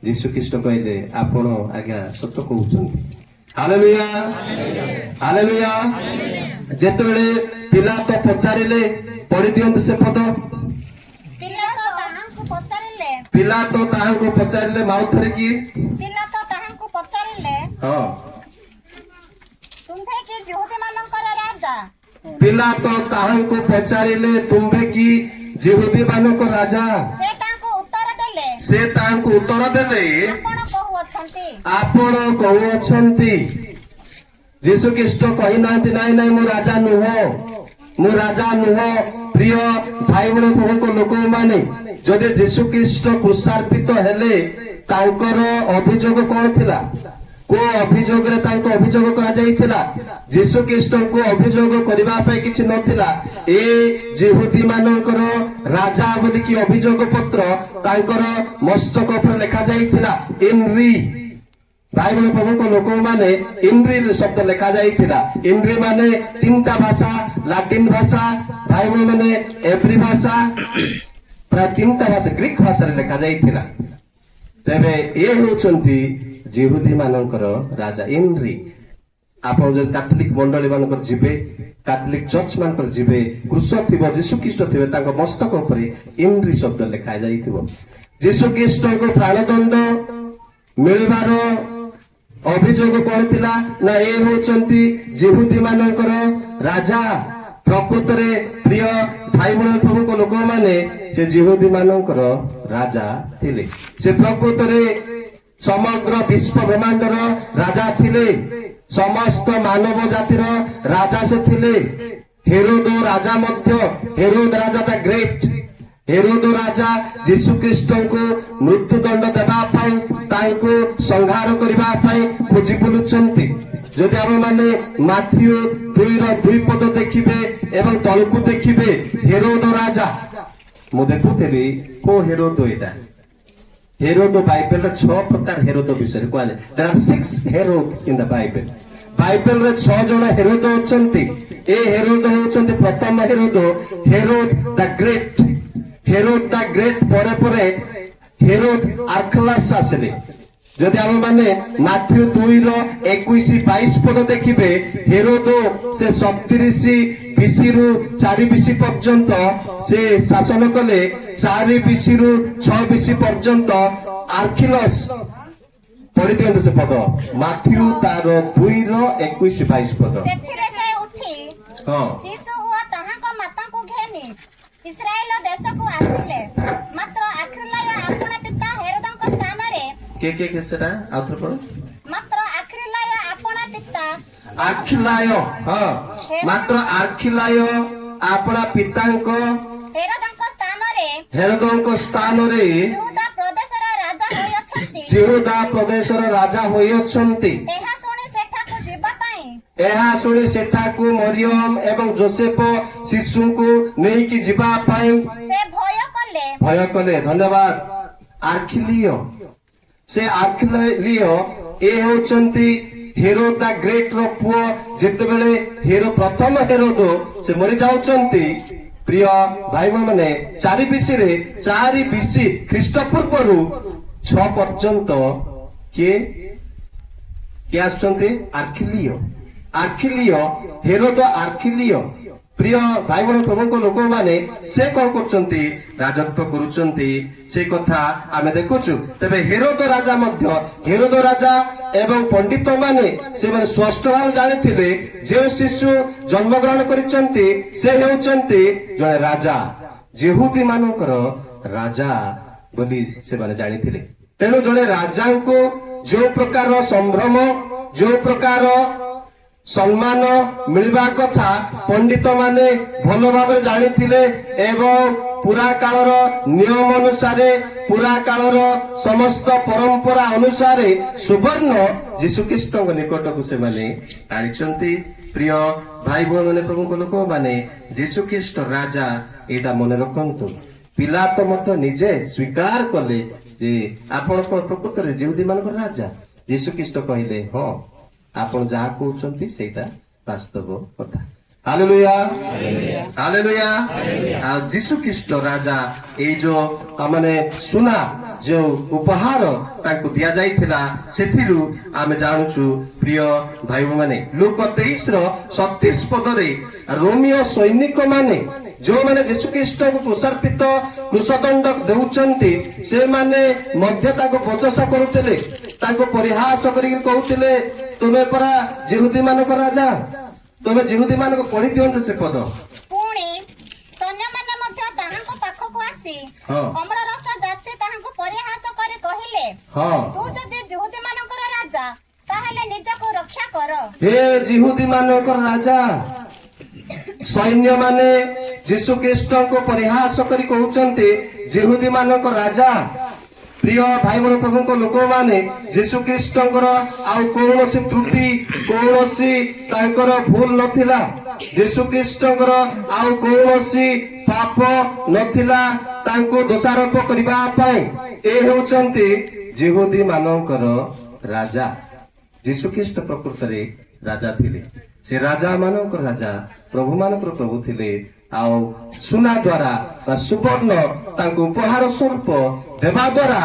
यीशु ख्रीष्ट कहले आपण आज्ञा सत्य कहउछन्ती हालेलुया हालेलुया जेतबेले पिला तो पचारिले पढ़ी दियंतु से पद पिला तो ताहांको पचारिले माउथरे की पिला तो ताहांको पचारिले हां तुमभे की यहूदी मानकर राजा पिला तो ताहांको पचारिले तुमभे की यहूदी मानक राजा से तांको उत्तर देले आपण कहू अछंती यीशु ख्रीष्ट कहि नांती नाही नाही मो राजा नुह प्रिय भाई बहन प्रभु लोक माने जदि यीशु ख्रीष्ट क्रूसार्पित हेले तांकर अभियोग कोन थिला को अभियोग रे तांको अभियोग करा जाइथिला यीशु ख्रीष्ट को अभियोग करबा पे किछि नथिला ए यहूदी मानकर राजा बोली कि अभियोग पत्र तांकर मस्तक ऊपर लिखा जाइथिला इनरी भाई बहन प्रभु को लोक माने इनरी शब्द लिखा जाइथिला इनरी माने तीनटा भाषा लैटिन भाषा भाई बहन माने एब्री भाषा प्राय तीनटा भाषा ग्रीक भाषा रे लिखा जाइथिला तेबे ए होचंती यहूदी मानकर राजा इनरी आप कैथोलिक मंडली मानकर जीवे कैथोलिक चर्च मानकर जीवे क्रूस थी यीशु ख्रीष्ट थे मस्तक उपर इनरी शब्द लिखा जाइथिबो यीशु ख्रीष्ट को प्राणदंड मिलबार अभियोग कौन थिला ना ए होचंती यहूदी मानकर राजा प्रकृत रे प्रिय भाई बहन प्रभु को लोक माने से यहूदी मानकर राजा थिले से प्रकृत रे समग्र विश्व ब्रह्मांडर राजा थिले समस्त मानव जातिर राजा से थिले हेरोद राजा मध्य हेरोद राजा द ग्रेट ହେରୋଦ ରାଜା ଯୀଶୁ ଖ୍ରୀଷ୍ଟଙ୍କୁ ମୃତ୍ୟୁଦଣ୍ଡ ଦେବା ପାଇଁ ତାଙ୍କୁ ସଂହାର କରିବା ପାଇଁ ଖୋଜି ବୁଲୁଛନ୍ତି। ଯଦି ଆମେମାନେ ମାଥିଉ 2:2 ଦେଖିବେ ଏବଂ ତଳକୁ ଦେଖିବେ ହେରୋଦ ରାଜା, ମୁଁ ଦେଖୁଥିଲି କୋଉ ହେରୋଦ ଏଇଟା। ହେରୋଦ ବାଇବେଲରେ 6 ପ୍ରକାର ହେରୋଦ ବିଷୟରେ କୁହାଯାଏ। There are 6 herods in the Bible. ବାଇବେଲରେ 6 ଜଣ ହେରୋଦ ଅଛନ୍ତି। ଏ ହେରୋଦ ହେଉଛନ୍ତି ପ୍ରଥମ Herod, Herod the great. Herod the great ପରେ ପରେ ହେରୋଦ ଆର୍ଖଲାସ୍ ଆସିଲେ। ଯଦି ଆମେମାନେ ମାଥିଉ 2:21-22 ଦେଖିବେ, ହେରୋଦ ସେ 37 BC-ରୁ 4 BC ପର୍ଯ୍ୟନ୍ତ ସେ ଶାସନ କଲେ। 4 BC-ରୁ 6 BC ପର୍ଯ୍ୟନ୍ତ ଆର୍ଖିଲସ୍, ପଢିଦିଅନ୍ତୁ ସେ ପଦ, ମାଥିଉ ତାର 2:21-22। ସେଥିରେ ସେ ଉଠି ହଁ, ଶିଶୁ ଓ ତାହାଙ୍କ ମାତାଙ୍କୁ ଘେନି ଇସ୍ରାଏଲ ଦେଶକୁ ଆସିଲେ। ମାତ୍ର ଆଖ୍ରିଲାୟ ଆପଣା ପିତା ହେରୋଦଙ୍କ ସ୍ଥାନରେ କିଏ ସେଟା ଆଉଥରେ ପଢ। ମାତ୍ର ଆଖ୍ରିଲାୟ ଆପଣା ପିତା ଆର୍ଖିଲାୟ, ହଁ, ମାତ୍ର ଆର୍ଖିଲାୟ ଆପଣା ପିତାଙ୍କ ହେରୋଦଙ୍କ ସ୍ଥାନରେ ହେରୋଦଙ୍କ ସ୍ଥାନରେ ଯହୂଦା ପ୍ରଦେଶର ରାଜା ହୋଇଅଛନ୍ତି। ଜିହୁଦା ପ୍ରଦେଶର ରାଜା ହୋଇଅଛନ୍ତି। ଏହା ଶୁଣି ସେଠାକୁ ଯିବା ପାଇଁ ଏହା ଶୁଣି ସେଠାକୁ ମରିୟମ ଏବଂ ଜୋସେଫ ଶିଶୁଙ୍କୁ ନେଇକି ଯିବା ପାଇଁ ସେ ଭୟ କଲେ। ଧନ୍ୟବାଦ। ଆର୍ଖିଲିୟ, ସେ ଆର୍ଖିଲିୟ ଏ ହେଉଛନ୍ତି ହେରୋଦ ଦ ଗ୍ରେଟ୍ ର ପୁଅ। ଯେତେବେଳେ ପ୍ରଥମ ହେରୋଦ ସେ ମରି ଯାଉଛନ୍ତି, ପ୍ରିୟ ଭାଇ ମାନେ, 4 BC-ରେ 4 BC ଖ୍ରୀଷ୍ଟ ପୂର୍ବରୁ 6 ପର୍ଯ୍ୟନ୍ତ କିଏ ଆସୁଛନ୍ତି? ଆର୍ଖିଲିୟ, ହେରୋଦ ଆର୍ଖିଲିୟ। ପ୍ରିୟ ଭାଇ ଭଉଣୀ, ପ୍ରଭୁଙ୍କ ଲୋକମାନେ ସେ କଣ କରୁଛନ୍ତି? ରାଜତ୍ୱ କରୁଛନ୍ତି। ସେ କଥା ଆମେ ଦେଖୁଛୁ। ତେବେ ହେରୋଦ ରାଜା ମଧ୍ୟ, ହେରୋଦ ରାଜା ଏବଂ ପଣ୍ଡିତ ମାନେ ସେମାନେ ସ୍ପଷ୍ଟ ଭାବେ ଜାଣିଥିଲେ ଯେଉଁ ଶିଶୁ ଜନ୍ମଗ୍ରହଣ କରିଛନ୍ତି ସେ ହେଉଛନ୍ତି ଜଣେ ରାଜା, ଯେହୁଦୀ ମାନଙ୍କର ରାଜା ବୋଲି ସେମାନେ ଜାଣିଥିଲେ। ତେଣୁ ଜଣେ ରାଜାଙ୍କୁ ଯୋଉ ପ୍ରକାର ସମ୍ଭ୍ରମ, ଯୋଉ ପ୍ରକାର ସମ୍ମାନ ମିଳିବା କଥା ପଣ୍ଡିତ ମାନେ ଭଲ ଭାବରେ ଜାଣିଥିଲେ ଏବଂ ପୁରା କାଳର ନିୟମ ଅନୁସାରେ, ପୁରା କାଳର ସମସ୍ତ ପରମ୍ପରା ଅନୁସାରେ ସୁବର୍ଣ୍ଣ ଯୀଶୁଖ୍ରୀଷ୍ଟଙ୍କ ନିକଟକୁ ସେମାନେ ଆଣିଛନ୍ତି। ପ୍ରିୟ ଭାଇ ଭଉଣୀ ମାନେ, ପ୍ରଭୁଙ୍କ ଲୋକମାନେ, ଯୀଶୁଖ୍ରୀଷ୍ଟ ରାଜା, ଏଇଟା ମନେ ରଖନ୍ତୁ। ପିଲାତ ମଧ୍ୟ ନିଜେ ସ୍ୱୀକାର କଲେ ଯେ ଆପଣ କଣ ପ୍ରକୃତରେ ଯିହୁଦୀ ମାନଙ୍କର ରାଜା? ଯୀଶୁଖ୍ରୀଷ୍ଟ କହିଲେ, ହଁ, ଆପଣ ଯାହା କହୁଛନ୍ତି ସେଇଟା ବାସ୍ତବ କଥା। Hallelujah, hallelujah. ଆଉ ଯୀଶୁଖ୍ରୀଷ୍ଟ ରାଜା, ଏଇ ଯୋଉ ମାନେ ସୁନା ଯୋଉ ଉପହାର ତାଙ୍କୁ ଦିଆଯାଇଥିଲା, ସେଥିରୁ ଆମେ ଜାଣୁଛୁ ପ୍ରିୟ ଭାଇ ମାନେ, ଲୁକ 23:37 ରୋମିଓ ସୈନିକ ମାନେ ଯୋଉମାନେ ଯୀଶୁଖ୍ରୀଷ୍ଟଙ୍କୁ କୃଷଦଣ୍ଡ ଦେଉଛନ୍ତି, ସେମାନେ ମଧ୍ୟ ତାଙ୍କୁ ପ୍ରଶଂସା କରୁଥିଲେ, ତାଙ୍କୁ ପରିହାସ କରିକି କହୁଥିଲେ, ତୁମେ ପରା ଯିହୁଦୀ ମାନଙ୍କ ରାଜା। ତୁମେ ଯିହୁଦୀ ମାନଙ୍କୁ ପଢି ଦିଅନ୍ତୁ ସେ ପଦ। ପୁଣି ସୈନ୍ୟମାନେ ମଧ୍ୟ ତାହାଙ୍କ ପାଖକୁ ଆସି ଅମ୍ଳ ରସ ଯାଚି ତାହାଙ୍କୁ ପରିହାସ କରି କହିଲେ, ତୁ ଯଦି ଯିହୁଦୀ ମାନଙ୍କର ରାଜା, ତାହେଲେ ନିଜକୁ ରକ୍ଷା କର। ହେ ଯିହୁଦୀ ମାନଙ୍କର ରାଜା। ସୈନ୍ୟମାନେ ଯୀଶୁଖ୍ରୀଷ୍ଟଙ୍କୁ ପରିହାସ କରି କହୁଛନ୍ତି ଯିହୁଦୀ ମାନଙ୍କ ରାଜା। ପ୍ରିୟ ଭାଇ ଭଉଣୀ, ପ୍ରଭୁଙ୍କ ଲୋକମାନେ, ଯୀଶୁଖ୍ରୀଷ୍ଟଙ୍କର ଆଉ କୌଣସି ତ୍ରୁଟି, କୌଣସି ତାଙ୍କର ଭୁଲ ନଥିଲା। ଯୀଶୁଖ୍ରୀଷ୍ଟଙ୍କର ଆଉ କୌଣସି ପାପ ନଥିଲା ତାଙ୍କୁ ଦୋଷାରୋପ କରିବା ପାଇଁ। ଏ ହେଉଛନ୍ତି ଯିହୁଦୀ ମାନଙ୍କର ରାଜା। ଯୀଶୁଖ୍ରୀଷ୍ଟ ପ୍ରକୃତରେ ରାଜା ଥିଲେ। ସେ ରାଜା ମାନଙ୍କର ରାଜା, ପ୍ରଭୁ ମାନଙ୍କର ପ୍ରଭୁ ଥିଲେ। ଆଉ ସୁନା ଦ୍ୱାରା ବା ସୁବର୍ଣ୍ଣ ତାଙ୍କୁ ଉପହାର ସ୍ୱରୂପ ଦେବା ଦ୍ୱାରା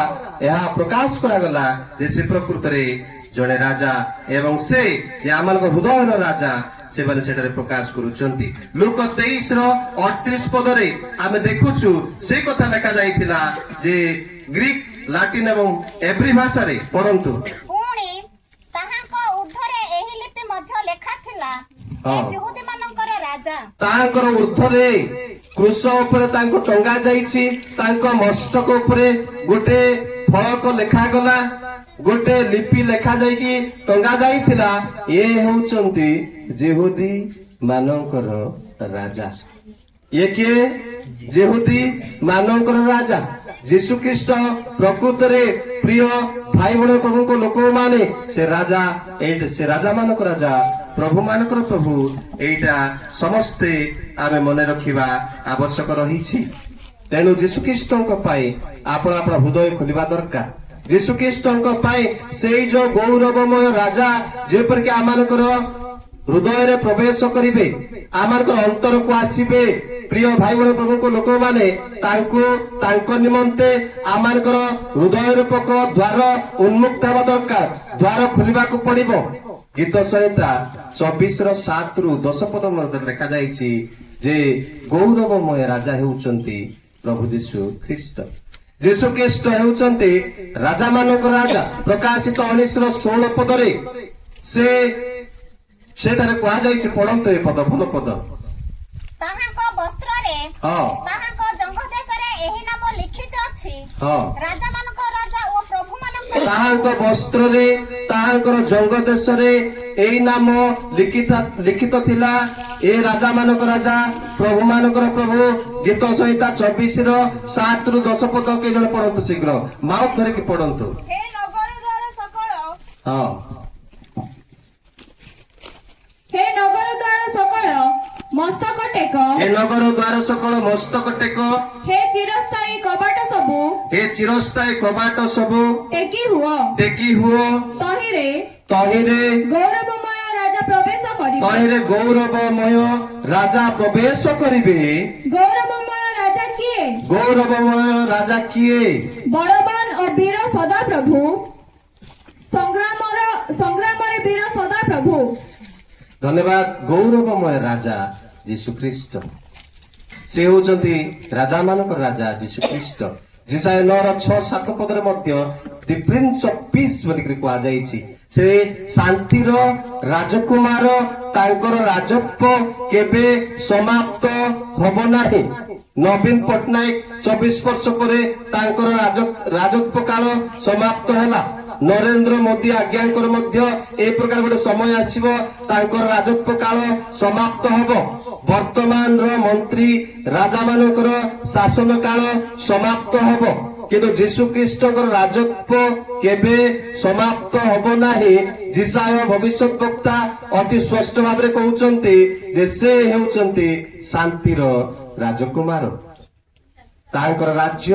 ଏହା ପ୍ରକାଶ କରାଗଲା ଯେ ସେ ପ୍ରକୃତରେ ଜଣେ ରାଜା ଏବଂ ସେ ଆମମାନଙ୍କ ହୃଦୟର ରାଜା, ସେମାନେ ସେଠାରେ ପ୍ରକାଶ କରୁଛନ୍ତି। ଲୁକ 23:38 ଆମେ ଦେଖୁଛୁ ସେ କଥା ଲେଖା ଯାଇଥିଲା ଯେ ଗ୍ରୀକ୍, ଲାଟିନ ଏବଂ ଏବ୍ରି ଭାଷାରେ। ପଢନ୍ତୁ। ପୁଣି ତାହାଙ୍କ ଉର୍ଦ୍ଧ୍ୱରେ ଏହି ଲିପି ମଧ୍ୟ ଲେଖା ଥିଲା, ଯିହୁଦୀ ମାନଙ୍କର ରାଜା। ତାଙ୍କର ଉର୍ଦ୍ଧ୍ୱରେ କୃଷ ଉପରେ ତାଙ୍କୁ ଟଙ୍ଗା ଯାଇଛି। ତାଙ୍କ ମସ୍ତକ ଉପରେ ଗୋଟେ ଫଳକ ଲେଖାଗଲା, ଗୋଟେ ଲିପି ଲେଖା ଯାଇକି ଟଙ୍ଗା ଯାଇଥିଲା, ଏ ହେଉଛନ୍ତି ଯିହୁଦୀ ମାନଙ୍କର ରାଜା। ଇଏ କିଏ? ଯେହୁଦୀ ମାନଙ୍କର ରାଜା ଯୀଶୁ ଖ୍ରୀଷ୍ଟ ପ୍ରକୃତରେ ପ୍ରିୟ ଭାଇ ଭଉଣୀ ପ୍ରଭୁଙ୍କ ଲୋକମାନେ ସେ ରାଜା, ସେ ରାଜା ମାନଙ୍କ ରାଜା, ପ୍ରଭୁ ମାନଙ୍କର ପ୍ରଭୁ। ଏଇଟା ସମସ୍ତେ ଆମେ ମନେ ରଖିବା ଆବଶ୍ୟକ ରହିଛି। ତେଣୁ ଯୀଶୁ ଖ୍ରୀଷ୍ଟଙ୍କ ପାଇଁ ଆପଣ ଆପଣ ହୃଦୟ ଖୋଲିବା ଦରକାର। ଯୀଶୁ ଖ୍ରୀଷ୍ଟଙ୍କ ପାଇଁ ସେଇ ଯୋଉ ଗୌରବମୟ ରାଜା ଯେପରିକି ଆମମାନଙ୍କର ହୃଦୟରେ ପ୍ରବେଶ କରିବେ, ଆମମାନଙ୍କର ଅନ୍ତରକୁ ଆସିବେ। ପ୍ରିୟ ଭାଇ ଭଉଣୀ ପ୍ରଭୁଙ୍କ ଲୋକମାନେ ତାଙ୍କୁ ତାଙ୍କ ନିମନ୍ତେ ଆମମାନଙ୍କର ହୃଦୟର ପକ ଦ୍ୱାର ଉନ୍ମୁକ୍ତ ହେବା ଦରକାର, ଦ୍ୱାର ଖୋଲିବାକୁ ପଡିବ। ଗୀତ ସଂହିତା 24:7-10 ମଧ୍ୟରେ ଲେଖାଯାଇଛି ଯେ ଗୌରବମୟ ରାଜା ହେଉଛନ୍ତି ପ୍ରଭୁ ଯୀଶୁ ଖ୍ରୀଷ୍ଟ। ଯୀଶୁ ଖ୍ରୀଷ୍ଟ ହେଉଛନ୍ତି ରାଜା ମାନଙ୍କ ରାଜା। ପ୍ରକାଶିତ 19:16 ସେଠାରେ କୁହାଯାଇଛି, ପଢନ୍ତୁ ଏ ପଦ, ଭଲ ପଦ। ତାହାଙ୍କ ବସ୍ତ୍ରରେ ତାହାଙ୍କ ଜଙ୍ଘ ଦେଶରେ ଏହି ନାମ ଲିଖିତ ଅଛି, ରାଜାମାନଙ୍କ ରାଜା ଓ ପ୍ରଭୁମାନଙ୍କ। ତାହାଙ୍କ ବସ୍ତ୍ରରେ ତାହାଙ୍କର ଜଙ୍ଘ ଦେଶରେ ଏଇ ନାମ ଲିଖିତ ଥିଲା, ଏ ରାଜା ମାନଙ୍କ ରାଜା, ପ୍ରଭୁ ମାନଙ୍କର ପ୍ରଭୁ। ଗୀତ ସଂହିତା 24:7-10 କେଇ ଜଣ ପଢନ୍ତୁ ଶୀଘ୍ର, ମାଉଥ ଧରିକି ପଢନ୍ତୁ। ହେ ନଗର ଦ୍ୱାର ସକଳ, ହେ ନଗର ଦ୍ୱାର ସକଳ ମସ୍ତକ ଟେକ, ଏ ନଗର ଦ୍ୱାର ସକଳ ମସ୍ତକ ଟେକ, ହେ ଚିରସ୍ଥାୟୀ କବାଟ ସବୁ, ଏ ଚିରସ୍ଥାୟୀ କବାଟ ସବୁ ଟେକି ହୁଅ, ଟେକି ହୁଅ। ତହିଁରେ ତହିଁରେ ଗୌରବମୟ ରାଜା ପ୍ରବେଶ କରିବେ। ତହିଁରେ ଗୌରବମୟ ରାଜା ପ୍ରବେଶ କରିବେ। ଗୌରବମୟ ରାଜା କିଏ? ଗୌରବମୟ ରାଜା କିଏ? ବଳବାନ ଓ ବୀର ସଦା ପ୍ରଭୁ, ସଂଗ୍ରାମରେ ବୀର ସଦା ପ୍ରଭୁ। ଧନ୍ୟବାଦ। ଗୌରବମୟ ରାଜା ଯୀଶୁ ଖ୍ରୀଷ୍ଟ, ସେ ହେଉଛନ୍ତି ରାଜା ମାନଙ୍କର ରାଜା ଯୀଶୁ ଖ୍ରୀଷ୍ଟ। ଜିସାୟ 9:6-7 ମଧ୍ୟ ଦି ପ୍ରିନ୍ସ ଅଫ ପିସ୍ ବୋଲିକରି କୁହାଯାଇଛି। ସେ ଶାନ୍ତିର ରାଜକୁମାର, ତାଙ୍କର ରାଜତ୍ୱ କେବେ ସମାପ୍ତ ହବ ନାହିଁ। ନବୀନ ପଟ୍ଟନାୟକ 24 ବର୍ଷ ପରେ ତାଙ୍କର ରାଜତ୍ୱ କାଳ ସମାପ୍ତ ହେଲା। ନରେନ୍ଦ୍ର ମୋଦି ଆଜ୍ଞାଙ୍କର ମଧ୍ୟ ଏ ପ୍ରକାର ଗୋଟେ ସମୟ ଆସିବ, ତାଙ୍କର ରାଜତ୍ୱ କାଳ ସମାପ୍ତ ହବ। ବର୍ତ୍ତମାନର ମନ୍ତ୍ରୀ ରାଜା ମାନଙ୍କର ଶାସନ କାଳ ସମାପ୍ତ ହବ, କିନ୍ତୁ ଯୀଶୁ ଖ୍ରୀଷ୍ଟଙ୍କର ରାଜତ୍ୱ କେବେ ସମାପ୍ତ ହବ ନାହିଁ। ଜିସାୟ ଭବିଷ୍ୟତ ବକ୍ତା ଅତି ସ୍ପଷ୍ଟ ଭାବରେ କହୁଛନ୍ତି ଯେ ସେ ହେଉଛନ୍ତି ଶାନ୍ତିର ରାଜକୁମାର। ତାଙ୍କର ରାଜ୍ୟ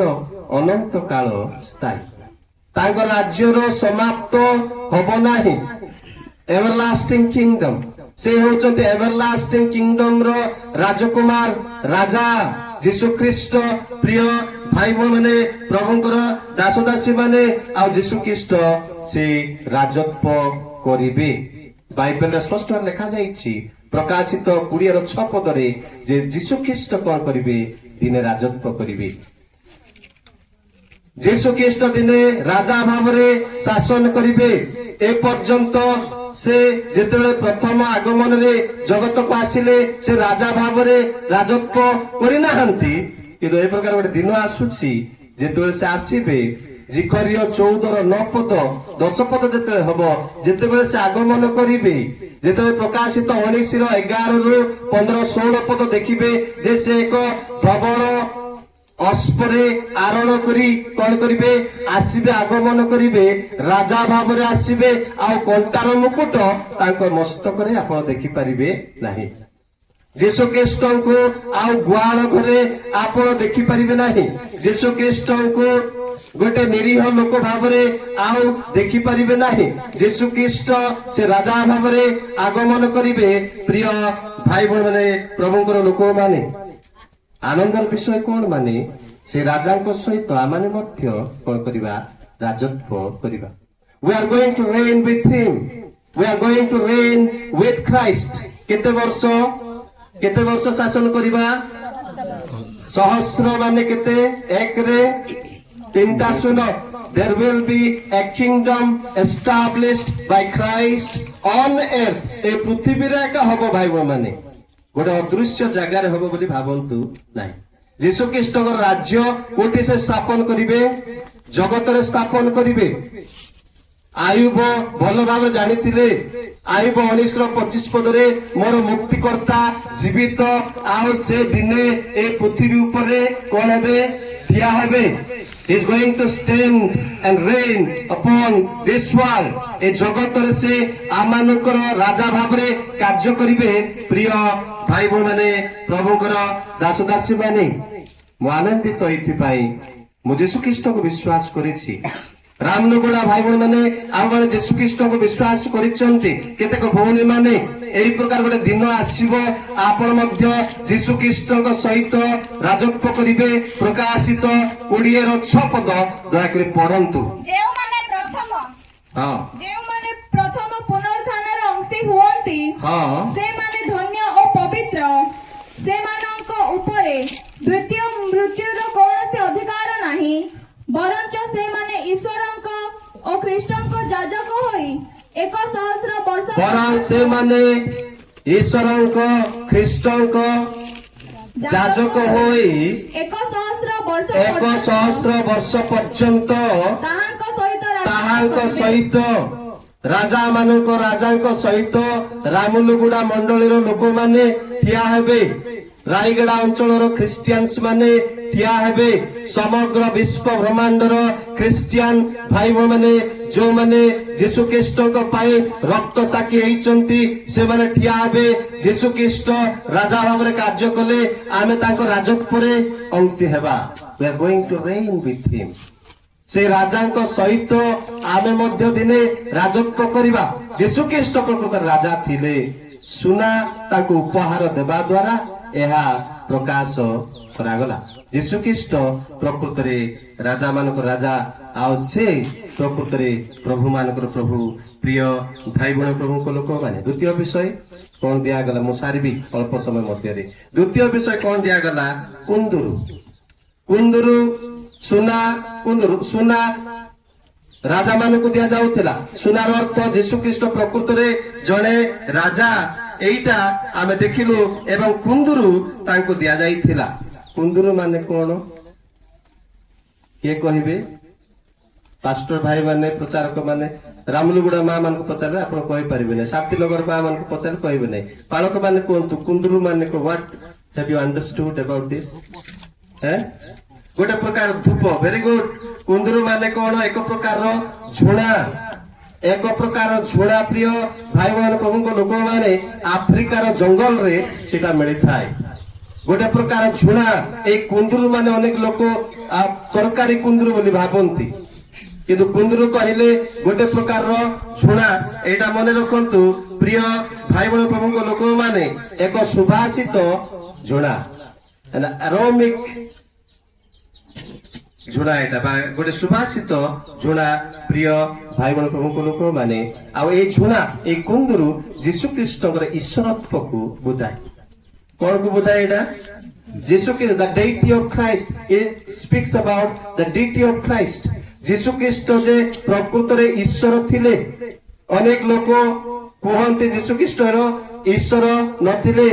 ଅନନ୍ତ କାଳ ସ୍ଥାୟୀ, ତାଙ୍କ ରାଜ୍ୟର ସମାପ୍ତ ହବ ନାହିଁ। ଏଭରଲାଷ୍ଟିଂ କିଙ୍ଗଡମ, ସେ ହେଉଛନ୍ତି ଏଭରଲାଷ୍ଟିଂ କିଙ୍ଗଡମ ର ରାଜକୁମାର, ରାଜା ଯୀଶୁ ଖ୍ରୀଷ୍ଟ। ପ୍ରିୟ ଭାଇ ଭଉଣୀମାନେ, ପ୍ରଭୁଙ୍କର ଦାସ ଦାସୀ ମାନେ, ଆଉ ଯୀଶୁ ଖ୍ରୀଷ୍ଟ ସେ ରାଜତ୍ୱ କରିବେ। ବାଇବେଲରେ ସ୍ପଷ୍ଟ ଲେଖାଯାଇଛି ପ୍ରକାଶିତ 20:6 ଯେ ଯୀଶୁ ଖ୍ରୀଷ୍ଟ କଣ କରିବେ? ଦିନେ ରାଜତ୍ୱ କରିବେ। ଯୀଶୁ ଖ୍ରୀଷ୍ଟ ଦିନେ ରାଜା ଭାବରେ ଶାସନ କରିବେ। ଏ ପର୍ଯ୍ୟନ୍ତ ସେ ଯେତେବେଳେ ପ୍ରଥମ ଆଗମନରେ ଜଗତକୁ ଆସିଲେ ସେ ରାଜା ଭାବରେ ରାଜତ୍ୱ କରିନାହାନ୍ତି, କିନ୍ତୁ ଏ ପ୍ରକାର ଗୋଟେ ଦିନ ଆସୁଛି ଯେତେବେଳେ ସେ ଆସିବେ। ଜିକରିୟ 14:9-10 ଯେତେବେଳେ ହବ, ଯେତେବେଳେ ସେ ଆଗମନ କରିବେ, ଯେତେବେଳେ ପ୍ରକାଶିତ 19:11-15-16 ଦେଖିବେ ଯେ ସେ ଏକ ଧବଳ ଅଶ୍ବରେ ଆରୋହଣ କରି କଣ କରିବେ? ଆସିବେ, ଆଗମନ କରିବେ, ରାଜା ଭାବରେ ଆସିବେ। ଆଉ କଣ୍ଟାର ମୁକୁଟ ତାଙ୍କ ମସ୍ତକରେ ଆପଣ ଦେଖିପାରିବେ ନାହିଁ। ଯୀଶୁ ଖ୍ରୀଷ୍ଟଙ୍କୁ ଆଉ ଗୁହାଳ ଘରେ ଆପଣ ଦେଖିପାରିବେ ନାହିଁ। ଯୀଶୁ ଖ୍ରୀଷ୍ଟଙ୍କୁ ଗୋଟେ ନିରୀହ ଲୋକ ଭାବରେ ଆଉ ଦେଖିପାରିବେ ନାହିଁ। ଯୀଶୁ ଖ୍ରୀଷ୍ଟ ସେ ରାଜା ଭାବରେ ଆଗମନ କରିବେ। ପ୍ରିୟ ଭାଇ ଭଉଣୀମାନେ, ପ୍ରଭୁଙ୍କର ଲୋକମାନେ, ଆନନ୍ଦର ବିଷୟ କଣ? ମାନେ ସେ ରାଜାଙ୍କ ସହିତ ଆମେ ମଧ୍ୟ କଣ କରିବା? ରାଜତ୍ୱ କରିବା। We are going to reign with him. We are going to reign with Christ. କେତେ ବର୍ଷ ଶାସନ କରିବା? ସହସ୍ର ମାନେ କେତେ? 1-3 ଶୂନ। There will be a kingdom established by Christ on earth. ଏ ପୃଥିବୀରେ ଏକା ହବ ଭାଇ ଭଉଣୀମାନେ, ଗୋଟେ ଅଦୃଶ୍ୟ ଜାଗାରେ ହବ ବୋଲି ଭାବନ୍ତୁ ନାହିଁ। ଯୀଶୁ ଖ୍ରୀଷ୍ଟଙ୍କର ରାଜ୍ୟ କୋଉଠି ସେ ସ୍ଥାପନ କରିବେ? ଜଗତରେ ସ୍ଥାପନ କରିବେ। ଆୟୁବ ଭଲ ଭାବରେ ଜାଣିଥିଲେ आईब 19:25 पदरे मोर मुक्तिकर्ता जीवित आउ से दिने ए पृथ्वी उपरे कौन हेबे ठिया हेबे He is going to stand and reign upon this world ए जगत रे से आमानकर राजा भाबरे कार्य करिवे प्रिय भाई भो माने प्रभुकर दास दासी माने मु आनंदित एथिपाई मु यीशु ख्रीष्ट को विश्वास करिछि रामनगुड़ा भाई भौणी माने आम माने यीशु ख्रीष्ट को विश्वास करिसंती केतेक भौणी माने एई प्रकार गोटे दिन आसीबो आपण मध्य यीशु ख्रीष्ट को सहित राजत्व करिवे प्रकाशित 20:6 पद दया करी पढंतु जेउ माने प्रथम हां जेउ माने प्रथम पुनरुत्थानर अंशी हुअंती हां से माने धन्य ओ पवित्र से मानक उपरे द्वितीय मृत्युर कौनसी अधिकार नाही बरंच से माने ईश्वरंक ओ ख्रीष्टंक जाजक होई 100 वर्ष बरं से माने ईश्वरंक ख्रीष्टंक जाजक होई 100 वर्ष पर्यंत ताहांक सहित राजा मानक राजांक सहित रामुलुगुड़ा मंडलीर लोक माने ठिया हेबे रायगड़ा अंचल ख्रिस्टियान्स माने ठिया हेबे समग्र विश्व ब्रह्मांडर ख्रिस्टियान भाई माने जो माने यीशु ख्रीष्ट पाई रक्त साक्षी होइचंती से माने ठिया हेबे यीशु ख्रीष्ट राजा भाबरे कार्य कले आमे तांको राजत्व रे अंशी हेबा we are going to reign with him से राजांक सहित आमे मध्य दिने राजत्व करिबा यीशु ख्रीष्ट प्रकृत राजा थिले सुना ताको उपहार देबा द्वारा एहा प्रकाश करागला यीशु ख्रीष्ट प्रकृत रे राजा मानक राजा आउ से प्रकृत रे प्रभु मानक प्रभु प्रिय भाई भौणी प्रभु को लोक माने द्वितीय विषय कौन दिया गला मु सारिबी अल्प समय मध्य रे द्वितीय विषय कौन दिया गला कुंदुरु कुंदुरु सुना कुंदुरु सुना राजा मानक दिया जाउथिला सुनार अर्थ यीशु ख्रीष्ट प्रकृत रे जणे राजा एइटा आमे देखिलु एवं कुंदुरु तांको दिया जाइथिला कुंदुरु माने कोन के कहिबे पास्टर भाई माने प्रचारक माने रामलुगुड़ा मां मान को पचारे आपण कहि परिबे नै साथी लोगर मां मान को पचारे कहिबे नै पालक माने कोंतु कुंदुरु माने को what have you understood about this हैं गोटे प्रकार धूप वेरी गुड कुंदुरु माने कोन एक प्रकार रो झुणा एक प्रकार झुणा प्रिय भाई मान प्रभु को लोक माने आफ्रिकार जंगल रे सेटा मिली थाए गोटे प्रकार झुणा ए कुंदुरु माने अनेक लोक तरकारी कुंदुरु बोली भाबंती किंतु कुंदुरु कहले गोटे प्रकार रो झुणा एटा मने रखंतु प्रिय भाई मान प्रभु को लोक माने एक सुभाषित झुणा एन एरोमिक झुणा एटा गोटे सुभाषित झुणा प्रिय भाई मान प्रभु को लोक माने आ ए झुणा ए कुंदुरु यीशु ख्रीष्टकर ईश्वरत्व को बुझाए कौन को बुझाए एटा यीशु ख्रीष्ट the deity of Christ it speaks about the deity of Christ यीशु ख्रीष्ट जे प्रकृत रे ईश्वर थिले अनेक लोक कहते यीशु ख्रीष्ट रो ईश्वर नथिले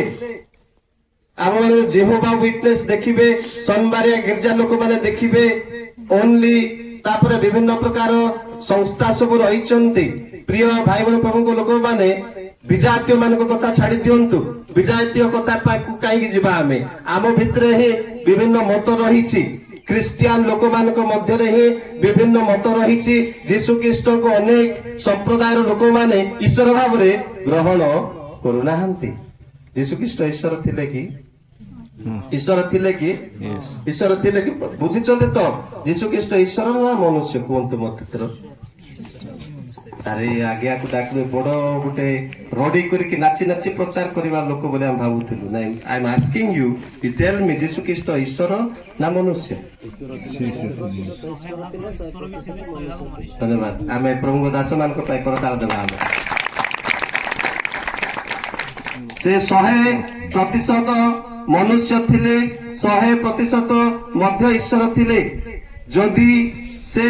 आम माने जेहोवा विटनेस देखिबे सोमवारिया गिरजा लोक माने देखिबे ओनली तापर विभिन्न प्रकार संस्था सब रहिचंती प्रिय भाई बहन प्रभु को लोक माने विजातीय मान को कथा छाड़ी दियंतु विजातीय कथा काई जिबा आम भितरे ही विभिन्न मत रहिछि क्रिस्टियन लोक मान मध्य ही विभिन्न मत रहिछि यीशु ख्रीष्ट को अनेक संप्रदायर लोक माने ईश्वर भाव रे ग्रहण करूनाहांती यीशु ख्रीष्ट ईश्वर थिले कि ईश्वर थिले कि ईश्वर थिले कि बुझिचंते तो यीशु ख्रीष्ट ईश्वर ना मनुष्य कोंत मत अरे आगे आकु डाकनु बड़ गुटे रडी करिकि नाची नाची प्रचार करबा लोक बोले हम भाबुथिलु नै I am asking you to tell me यीशु ख्रीष्ट ईश्वर ना मनुष्य धन्यवाद आमे प्रभु दास मान को पाई करताल देबा हम से 100% मनुष्य थिले 100% मध्य ईश्वर थिले जदि से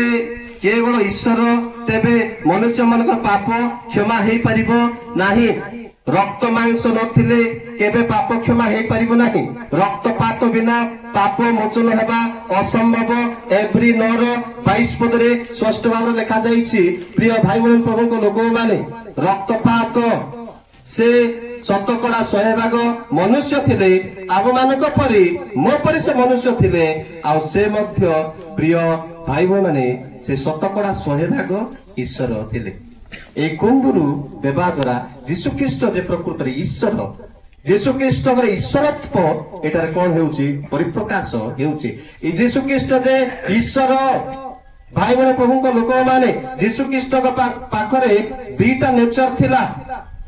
केवल ईश्वर तेबे मनुष्य मानकर पाप क्षमा हेई परिबो नाही রক্ত মাংস নথিলে কেবে পাপ ক্ষমা হয়ে পারিব ନାହିଁ। রক্তপাত বিনা পাপ মোচন হেবা অসম্ভব। এଭ୍ରି 9:22 ପଦରେ ସ୍ପଷ୍ଟ ଭାବରେ ଲେଖା ଯାଇଛି, ପ୍ରିୟ ଭାଇ ଭଉଣୀ ପ୍ରଭୁଙ୍କ ଲୋକମାନେ, ରକ୍ତପାତ ସେ ଶତକଡ଼ା 100% ମନୁଷ୍ୟ ଥିଲେ, ଆମମାନଙ୍କ ପରି ମୋ ପରି ସେ ମନୁଷ୍ୟ ଥିଲେ। ଆଉ ସେ ମଧ୍ୟ ପ୍ରିୟ ଭାଇ ଭଉଣୀ ମାନେ ସେ ଶତକଡ଼ା 100% ଈଶ୍ୱର ଥିଲେ। এই କୁନ୍ଦୁରୁ ଦେବା ଦ୍ୱାରା ଯୀଶୁଖ୍ରୀଷ୍ଟ ଯେ ପ୍ରକୃତରେ ଈଶ୍ୱର, ଯୀଶୁଖ୍ରୀଷ୍ଟଙ୍କର ଈଶ୍ୱରତ୍ଵ ଏଠାରେ କଣ ହେଉଛି? ପରିପ୍ରକାଶ ହେଉଛି। ଏ ଯୀଶୁଖ୍ରୀଷ୍ଟ ଯେ ଈଶ୍ୱର, ଭାଇ ଭଉଣୀ ପ୍ରଭୁଙ୍କ ଲୋକମାନେ, ଯୀଶୁଖ୍ରୀଷ୍ଟଙ୍କ ପାଖରେ ଦିଟା ନେଚର ଥିଲା।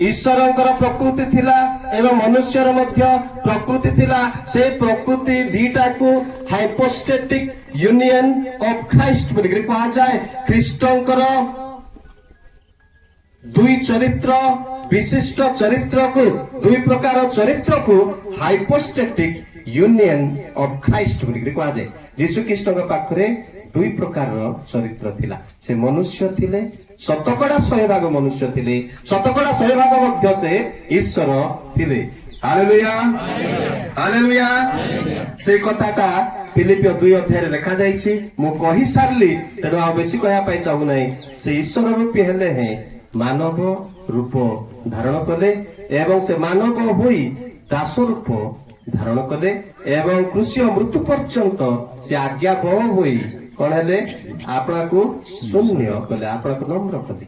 ଈଶ୍ୱରଙ୍କର ପ୍ରକୃତି ଥିଲା ଏବଂ ମନୁଷ୍ୟର ମଧ୍ୟ ପ୍ରକୃତି ଥିଲା। ସେ ପ୍ରକୃତି ଦିଟାକୁ ହାଇପୋଷ୍ଟେଟିକ୍ ୟୁନିୟନ ଅଫ ଖ୍ରାଇଷ୍ଟ ବୋଲିକରି କୁହାଯାଏ। ଖ୍ରୀଷ୍ଟଙ୍କର ଦୁଇ ଚରିତ୍ର ବିଶିଷ୍ଟ ଚରିତ୍ରକୁ, ଦୁଇ ପ୍ରକାର ଚରିତ୍ରକୁ ହାଇପୋଷ୍ଟେଟିକ୍ ୟୁନିୟନ ଅଫ ଖ୍ରାଇଷ୍ଟ ବୋଲିକରି କୁହାଯାଏ। ଯୀଶୁଖ୍ରୀଷ୍ଟଙ୍କ ପାଖରେ ଦୁଇ ପ୍ରକାରର ଚରିତ୍ର ଥିଲା। ସେ ମନୁଷ୍ୟ ଥିଲେ, ଶତକଡ଼ା 100% ମନୁଷ୍ୟ ଥିଲେ, ଶତକଡ଼ା 100% ମଧ୍ୟ ସେ ଈଶ୍ୱର ଥିଲେ। Hallelujah, hallelujah. ସେ କଥାଟା ଫିଲିପିୟ 2 ଅଧ୍ୟାୟରେ ଲେଖାଯାଇଛି। ମୁଁ କହିସାରିଲି, ତେଣୁ ଆଉ ବେଶୀ କହିବା ପାଇଁ ଚାହୁଁନାହିଁ। ସେ ଈଶ୍ୱର ରୂପୀ ହେଲେ ହେଁ ମାନବ ରୂପ ଧାରଣ କଲେ ଏବଂ ସେ ମାନବ ହୋଇ ଦାସ ରୂପ ଧାରଣ କଲେ ଏବଂ କୃଷି ମୃତ୍ୟୁ ପର୍ଯ୍ୟନ୍ତ ସେ ଆଜ୍ଞାବହ ହୋଇ କଣ ହେଲେ? ଆପଣଙ୍କୁ ଶୂନ୍ୟ କଲେ, ଆପଣଙ୍କୁ ନମ୍ର କଲେ।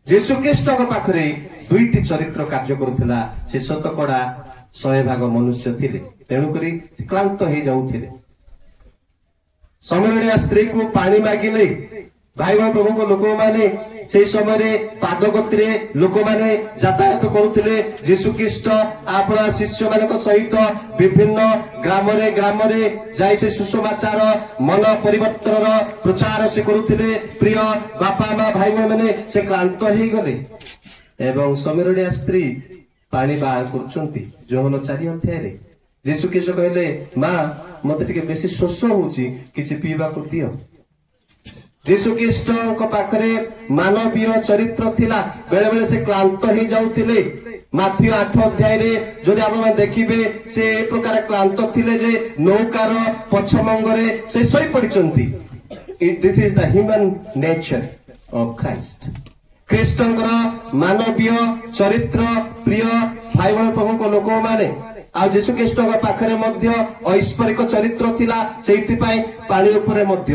ଯୀଶୁଖ୍ରୀଷ୍ଟଙ୍କ ପାଖରେ ଦୁଇଟି ଚରିତ୍ର କାର୍ଯ୍ୟ କରୁଥିଲା। ସେ ଶତକଡ଼ା 100% ମନୁଷ୍ୟ ଥିଲେ, ତେଣୁକରି କ୍ଳାନ୍ତ ହେଇଯାଉଥିଲେ। ସମରଣିଆ ସ୍ତ୍ରୀକୁ ପାଣି ମାଗିଲେ ଭାଇ ଭଉଣୀ ପ୍ରଭୁଙ୍କ ଲୋକମାନେ ସେଇ ସମୟରେ ପାଦଗତିରେ ଲୋକମାନେ ଯାତାୟାତ କରୁଥିଲେ। ଯୀଶୁଖ୍ରୀଷ୍ଟ ଆପଣା ଶିଷ୍ୟମାନଙ୍କ ସହିତ ବିଭିନ୍ନ ଗ୍ରାମରେ ଗ୍ରାମରେ ଯାଇ ସେ ସୁସମାଚାର ମନ ପରିବର୍ତ୍ତନର ପ୍ରଚାର ସେ କରୁଥିଲେ। ପ୍ରିୟ ବାପା ମା ଭାଇ ଭଉଣୀମାନେ ସେ କ୍ଳାନ୍ତ ହେଇଗଲେ ଏବଂ ସମରଣିଆ ସ୍ତ୍ରୀ ପାଣି ବାହାର କରୁଛନ୍ତି। ଯୋହନ 4 ଅଧ୍ୟାୟରେ ଯୀଶୁଖ୍ରୀଷ୍ଟ କହିଲେ, ମା ମତେ ଟିକେ ବେଶୀ ଶୋଷ ହଉଛି, କିଛି ପିଇବାକୁ ଦିଅ। ଯୀଶୁଖ୍ରୀଷ୍ଟଙ୍କ ପାଖରେ ମାନବୀୟ ଚରିତ୍ର ଥିଲା। ବେଳେ ବେଳେ ସେ କ୍ଳାନ୍ତ ହେଇଯାଉଥିଲେ। ମାଥିୟ 8 ଅଧ୍ୟାୟରେ ଯଦି ଆପଣମାନେ ଦେଖିବେ, ସେ ଏ ପ୍ରକାର କ୍ଳାନ୍ତ ଥିଲେ ଯେ ନୌକାର ପଛମଙ୍ଗରେ ସେ ଶୋଇ ପଡିଛନ୍ତି। This is the human nature of Christ. ଖ୍ରୀଷ୍ଟଙ୍କର ମାନବୀୟ ଚରିତ୍ର, ପ୍ରିୟ ଭାଇ ଭଉଣୀ ପ୍ରଭୁଙ୍କ ଲୋକମାନେ। ଆଉ ଯୀଶୁଖ୍ରୀଷ୍ଟଙ୍କ ପାଖରେ ମଧ୍ୟ ଐଶ୍ୱରିକ ଚରିତ୍ର ଥିଲା। ସେଇଥିପାଇଁ ପାଣି ଉପରେ ମଧ୍ୟ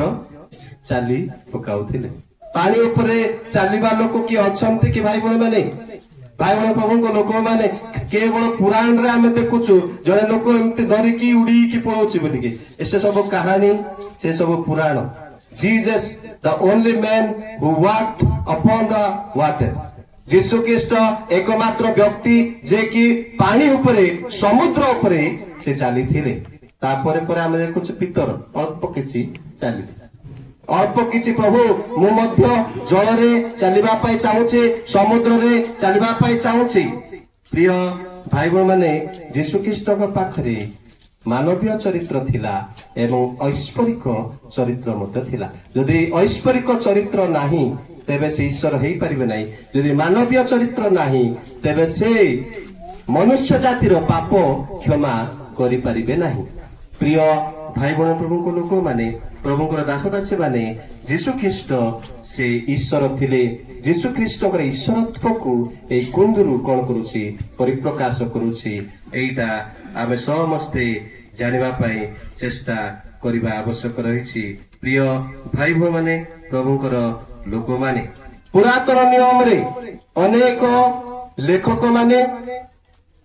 ଚାଲି ପକାଉଥିଲେ। ପାଣି ଉପରେ ଚାଲିବା ଲୋକ କିଏ ଅଛନ୍ତି କି ଭାଇ ଭଉଣୀ ମାନେ? ଭାଇ ଭଉଣୀ ପ୍ରଭୁଙ୍କ ଲୋକମାନେ କେବଳ ପୁରାଣରେ ଆମେ ଦେଖୁଛୁ ଜଣେ ଲୋକ ଏମିତି ଧରିକି ଉଡିକି ପଳଉଛି ବୋଲିକି। ସେ ସବୁ କାହାଣୀ, ସେ ସବୁ ପୁରାଣ। Jesus, the only man who walked upon the water. ଯୀଶୁଖ୍ରୀଷ୍ଟ ଏକମାତ୍ର ବ୍ୟକ୍ତି ଯେ କି ପାଣି ଉପରେ, ସମୁଦ୍ର ଉପରେ ସେ ଚାଲିଥିଲେ। ତାପରେ ପରେ ଆମେ ଦେଖୁଛୁ ପିତର ଅଳ୍ପ କିଛି ଚାଲିଲେ। ଅଳ୍ପ କିଛି, ପ୍ରଭୁ ମୁଁ ମଧ୍ୟ ଜଳରେ ଚାଲିବା ପାଇଁ ଚାହୁଁଛି, ସମୁଦ୍ରରେ ଚାଲିବା ପାଇଁ ଚାହୁଁଛି। ପ୍ରିୟ ଭାଇ ଭଉଣୀ ମାନେ, ଯୀଶୁଖ୍ରୀଷ୍ଟଙ୍କ ପାଖରେ ମାନବୀୟ ଚରିତ୍ର ଥିଲା ଏବଂ ଐଶ୍ୱରିକ ଚରିତ୍ର ମଧ୍ୟ ଥିଲା। ଯଦି ଐଶ୍ୱରିକ ଚରିତ୍ର ନାହିଁ ତେବେ ସେ ଈଶ୍ୱର ହେଇପାରିବେ ନାହିଁ। ଯଦି ମାନବୀୟ ଚରିତ୍ର ନାହିଁ ତେବେ ସେ ମନୁଷ୍ୟ ଜାତିର ପାପ କ୍ଷମା କରିପାରିବେ ନାହିଁ। ପ୍ରିୟ ଭାଇ ଭଉଣୀ ପ୍ରଭୁଙ୍କ ଲୋକମାନେ, ପ୍ରଭୁଙ୍କର ଦାସଦାସୀ ମାନେ, ଯୀଶୁଖ୍ରୀଷ୍ଟ ସେ ଈଶ୍ୱର ଥିଲେ। ଯୀଶୁଖ୍ରୀଷ୍ଟଙ୍କର ଈଶ୍ୱରତ୍ୱକୁ ଏଇ କୁନ୍ଦୁରୁ କଣ କରୁଛି? ପରିପ୍ରକାଶ କରୁଛି। ଏଇଟା ଆମେ ସମସ୍ତେ ଜାଣିବା ପାଇଁ ଚେଷ୍ଟା କରିବା ଆବଶ୍ୟକ ରହିଛି। ପ୍ରିୟ ଭାଇ ଭଉଣୀ ମାନେ, ପ୍ରଭୁଙ୍କର ଲୋକମାନେ, ପୁରାତନ ନିୟମରେ ଅନେକ ଲେଖକ ମାନେ,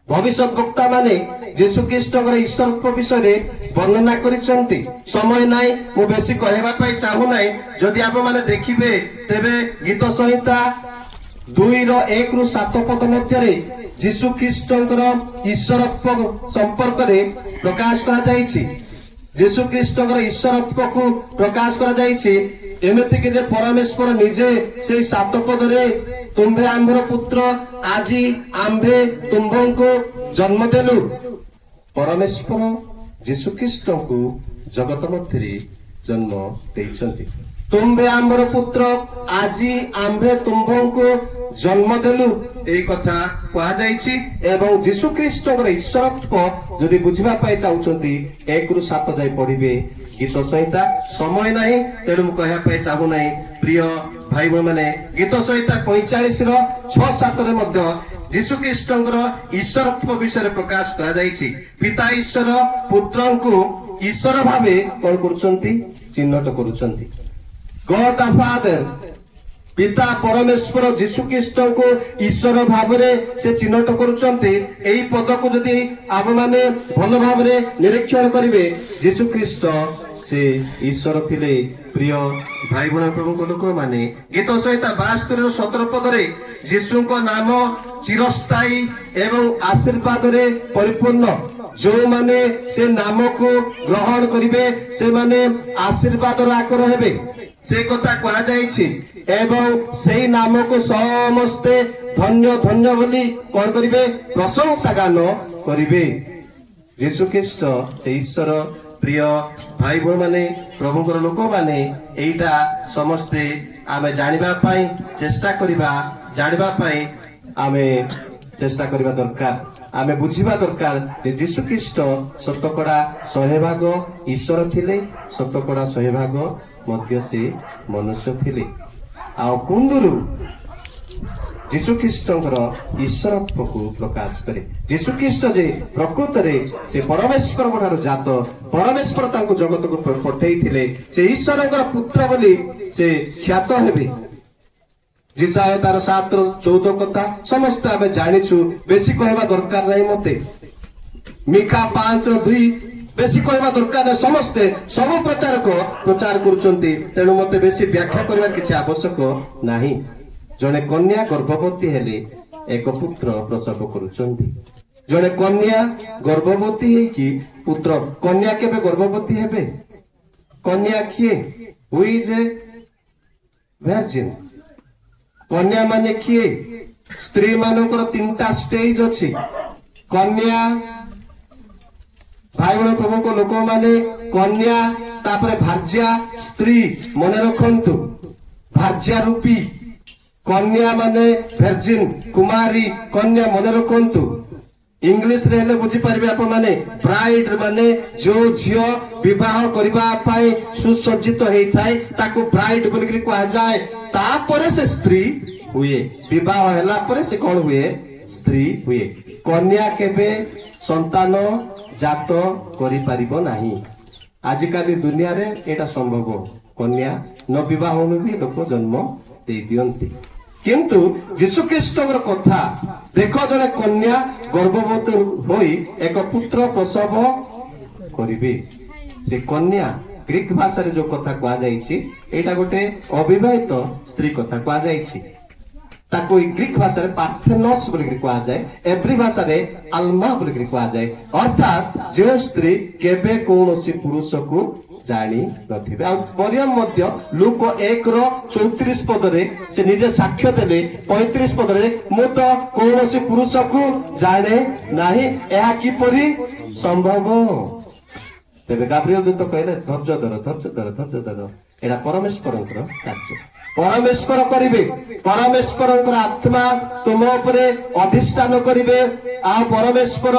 ଭବିଷ୍ୟତ ବକ୍ତା ମାନେ ଯୀଶୁଖ୍ରୀଷ୍ଟଙ୍କର ଈଶ୍ୱରତ୍ୱ ବିଷୟରେ ବର୍ଣ୍ଣନା କରିଛନ୍ତି। ସମୟ ନାହିଁ, ମୁଁ ବେଶୀ କହିବା ପାଇଁ ଚାହୁଁନାହିଁ। ଯଦି ଆପଣମାନେ ଦେଖିବେ ତେବେ ଗୀତ ସଂହିତା 2:1-7 ମଧ୍ୟରେ ଯୀଶୁଖ୍ରୀଷ୍ଟଙ୍କର ଈଶ୍ୱରତ୍ୱ ସମ୍ପର୍କରେ ପ୍ରକାଶ କରାଯାଇଛି। ଯୀଶୁଖ୍ରୀଷ୍ଟଙ୍କର ଈଶ୍ୱରତ୍ୱକୁ ପ୍ରକାଶ କରାଯାଇଛି। ଏମିତିକି ଯେ ପରମେଶ୍ୱର ନିଜେ ସେଇ 7 ପଦରେ, ତୁମ୍ଭେ ଆମ୍ଭର ପୁତ୍ର, ଆଜି ଆମ୍ଭେ ତୁମ୍ଭଙ୍କୁ ଜନ୍ମ ଦେଲୁ। ପରମେଶ୍ୱର ଯୀଶୁଖ୍ରୀଷ୍ଟଙ୍କୁ ଜଗତ ମଧ୍ୟରେ ଜନ୍ମ ଦେଇଛନ୍ତି। ତୁମ୍ଭେ ଆମର ପୁତ୍ର, ଆଜି ଆମ୍ଭେ ତୁମ୍ଭଙ୍କୁ ଜନ୍ମ ଦେଲୁ, ଏଇ କଥା କୁହାଯାଇଛି। ଏବଂ ଯୀଶୁ ଖ୍ରୀଷ୍ଟଙ୍କର ଈଶ୍ୱରତ୍ଵ ଯଦି ବୁଝିବା ପାଇଁ ଚାହୁଁଛନ୍ତି 1 ରୁ 7 ଯାଇ ପଢିବେ ଗୀତ ସଂହିତା। ସମୟ ନାହିଁ ତେଣୁ ମୁଁ କହିବା ପାଇଁ ଚାହୁଁନାହିଁ। ପ୍ରିୟ ଭାଇ ଭଉଣୀମାନେ, ଗୀତ ସଂହିତା 45 ର 6-7 ମଧ୍ୟ ଯୀଶୁ ଖ୍ରୀଷ୍ଟଙ୍କର ଈଶ୍ୱରତ୍ଵ ବିଷୟରେ ପ୍ରକାଶ କରାଯାଇଛି। ପିତା ଈଶ୍ୱର ପୁତ୍ରଙ୍କୁ ଈଶ୍ୱର ଭାବେ କଣ କରୁଛନ୍ତି? ଚିହ୍ନଟ କରୁଛନ୍ତି। ଗଡ୍ ଦ ଫାଦର, ପିତା ପରମେଶ୍ୱର ଯୀଶୁ ଖ୍ରୀଷ୍ଟଙ୍କୁ ଈଶ୍ୱର ଭାବରେ ସେ ଚିହ୍ନଟ କରୁଛନ୍ତି। ଏହି ପଦକୁ ଯଦି ଆମମାନେ ଭଲ ଭାବରେ ନିରୀକ୍ଷଣ କରିବେ, ଯୀଶୁ ଖ୍ରୀଷ୍ଟ ସେ ଈଶ୍ୱର ଥିଲେ। ପ୍ରିୟ ଭାଇ ଭଉଣୀ ପ୍ରଭୁଙ୍କ ଲୋକମାନେ, ଗୀତ ସଂହିତା 72 ର 17 ପଦରେ ଯୀଶୁଙ୍କ ନାମ ଚିରସ୍ଥାୟୀ ଏବଂ ଆଶୀର୍ବାଦରେ ପରିପୂର୍ଣ୍ଣ। ଯୋଉମାନେ ସେ ନାମକୁ ଗ୍ରହଣ କରିବେ ସେମାନେ ଆଶୀର୍ବାଦର ଆକର ହେବେ, ସେ କଥା କୁହାଯାଇଛି। ଏବଂ ସେଇ ନାମକୁ ସମସ୍ତେ ଧନ୍ୟ ଧନ୍ୟ ବୋଲି କଣ କରିବେ? ପ୍ରଶଂସା ଗାନ କରିବେ। ଯୀଶୁ ଖ୍ରୀଷ୍ଟ ସେ ଈଶ୍ୱର। ପ୍ରିୟ ଭାଇ ଭଉଣୀ ମାନେ, ପ୍ରଭୁଙ୍କର ଲୋକମାନେ, ଏଇଟା ସମସ୍ତେ ଆମେ ଜାଣିବା ପାଇଁ ଚେଷ୍ଟା କରିବା, ଜାଣିବା ପାଇଁ ଆମେ ଚେଷ୍ଟା କରିବା ଦରକାର। ଆମେ ବୁଝିବା ଦରକାର ଯେ ଯୀଶୁ ଖ୍ରୀଷ୍ଟ ଶତକଡ଼ା 100% ଈଶ୍ୱର ଥିଲେ, ଶତକଡ଼ା 100% ମଧ୍ୟ ସେ ମନୁଷ୍ୟ ଥିଲେ। ଆଉ କୁନ୍ଦୁରୁ ଯୀଶୁ ଖ୍ରୀଷ୍ଟଙ୍କର ଈଶ୍ୱରତ୍ୱକୁ ପ୍ରକାଶ କରେ। ଯୀଶୁ ଖ୍ରୀଷ୍ଟ ଯେ ପ୍ରକୃତରେ ସେ ପରମେଶ୍ୱରଙ୍କ ଠାରୁ ଜାତ, ପରମେଶ୍ୱର ତାଙ୍କୁ ଜଗତକୁ ପଠେଇଥିଲେ, ସେ ଈଶ୍ୱରଙ୍କର ପୁତ୍ର ବୋଲି ସେ ଖ୍ୟାତ ହେବେ। ଯିଶାୟ ତାର 7:14 କଥା ସମସ୍ତେ ଆମେ ଜାଣିଛୁ, ବେଶୀ କହିବା ଦରକାର ନାହିଁ ମତେ। ମିକା 5:2 ବେଶୀ କହିବା ଦରକାର ନାହିଁ, ସମସ୍ତେ ସବୁ ପ୍ରଚାରକ ପ୍ରଚାର କରୁଛନ୍ତି, ତେଣୁ ମତେ ବେଶୀ ବ୍ୟାଖ୍ୟା କରିବା କିଛି ଆବଶ୍ୟକ ନାହିଁ। ଜଣେ କନ୍ୟା ଗର୍ଭବତୀ ହେଲେ ଏକ ପୁତ୍ର ପ୍ରସବ କରୁଛନ୍ତି। ଜଣେ କନ୍ୟା ଗର୍ଭବତୀ ହେଇକି ପୁତ୍ର, କନ୍ୟା କେବେ ଗର୍ଭବତୀ ହେବେ? କନ୍ୟା କିଏ? ହୁ ଇଜ ଏ ଭର୍ଜିନ୍। କନ୍ୟା ମାନେ କିଏ? ସ୍ତ୍ରୀ ମାନଙ୍କର 3ଟା ଷ୍ଟେଜ ଅଛି। କନ୍ୟା, ଭାଇ ଭଉଣୀ ପ୍ରଭୁଙ୍କ ଲୋକମାନେ, କନ୍ୟା, ତାପରେ ଭାର୍ଯ୍ୟା, ସ୍ତ୍ରୀ। ମନେ ରଖନ୍ତୁ, ଭାର୍ଯ୍ୟା ରୂପୀ କନ୍ୟା ମାନେ ଭର୍ଜିନ୍, କୁମାରୀ କନ୍ୟା। ମନେ ରଖନ୍ତୁ, ଇଂଲିଶ ରେ ହେଲେ ବୁଝିପାରିବେ ଆପଣ ମାନେ। ବ୍ରାଇଡ ମାନେ ଯୋଉ ଝିଅ ବିବାହ କରିବା ପାଇଁ ସୁସଜ୍ଜିତ ହେଇଥାଏ ତାକୁ ବ୍ରାଇଡ ବୋଲିକି କୁହାଯାଏ। ତାପରେ ସେ ସ୍ତ୍ରୀ ହୁଏ, ବିବାହ ହେଲା ପରେ ସେ କଣ ହୁଏ? ସ୍ତ୍ରୀ ହୁଏ। କନ୍ୟା କେବେ ସନ୍ତାନ ଜାତ କରିପାରିବ ନାହିଁ। ଆଜିକାଲି ଦୁନିଆରେ ଏଇଟା ସମ୍ଭବ। କନ୍ୟା ନ ବିବାହ ବି ଲୋକ ଜନ୍ମ ଦେଇ ଦିଅନ୍ତି। କିନ୍ତୁ ଯୀଶୁ ଖ୍ରୀଷ୍ଟଙ୍କର କଥା ଦେଖ, ଜଣେ କନ୍ୟା ଗର୍ଭବତୀ ହୋଇ ଏକ ପୁତ୍ର ପ୍ରସବ କରିବେ। ସେ କନ୍ୟା, ଗ୍ରୀକ ଭାଷାରେ ଯୋଉ କଥା କୁହାଯାଇଛି, ଏଇଟା ଗୋଟେ ଅବିବାହିତ ସ୍ତ୍ରୀ କଥା କୁହାଯାଇଛି। ତାକୁ ଗ୍ରୀକ ଭାଷାରେ ପାର୍ଥେନସ୍ ବୋଲିକି କୁହାଯାଏ, ଏବ୍ରି ଭାଷାରେ ଆଲମା ବୋଲିକି କୁହାଯାଏ। ଅର୍ଥାତ୍ ଯେଉଁ ସ୍ତ୍ରୀ କେବେ କୌଣସି ପୁରୁଷକୁ ଜାଣି ନଥିବେ। ଆଉ ମରିୟମ ମଧ୍ୟ ଲୁକ 1:34 ପଦରେ ସେ ନିଜେ ସାକ୍ଷ୍ୟ ଦେଲେ, 35 ପଦରେ ମୁଁ ତ କୌଣସି ପୁରୁଷକୁ ଜାଣେ ନାହିଁ। ଏହା କିପରି ସମ୍ଭବ? ତେବେ ଗାବ୍ରିଏଲ ଦୂତ କହିଲେ, ଧୈର୍ଯ୍ୟ ଧର, ଧୈର୍ଯ୍ୟ ଧର, ଧୈର୍ଯ୍ୟ ଧର, ଏଇଟା ପରମେଶ୍ୱରଙ୍କର କାର୍ଯ୍ୟ। ପରମେଶ୍ୱର କରିବେ। ପରମେଶ୍ୱରଙ୍କର ଆତ୍ମା ତୁମ ଉପରେ ଅଧିଷ୍ଠାନ କରିବେ। ଆଉ ପରମେଶ୍ୱର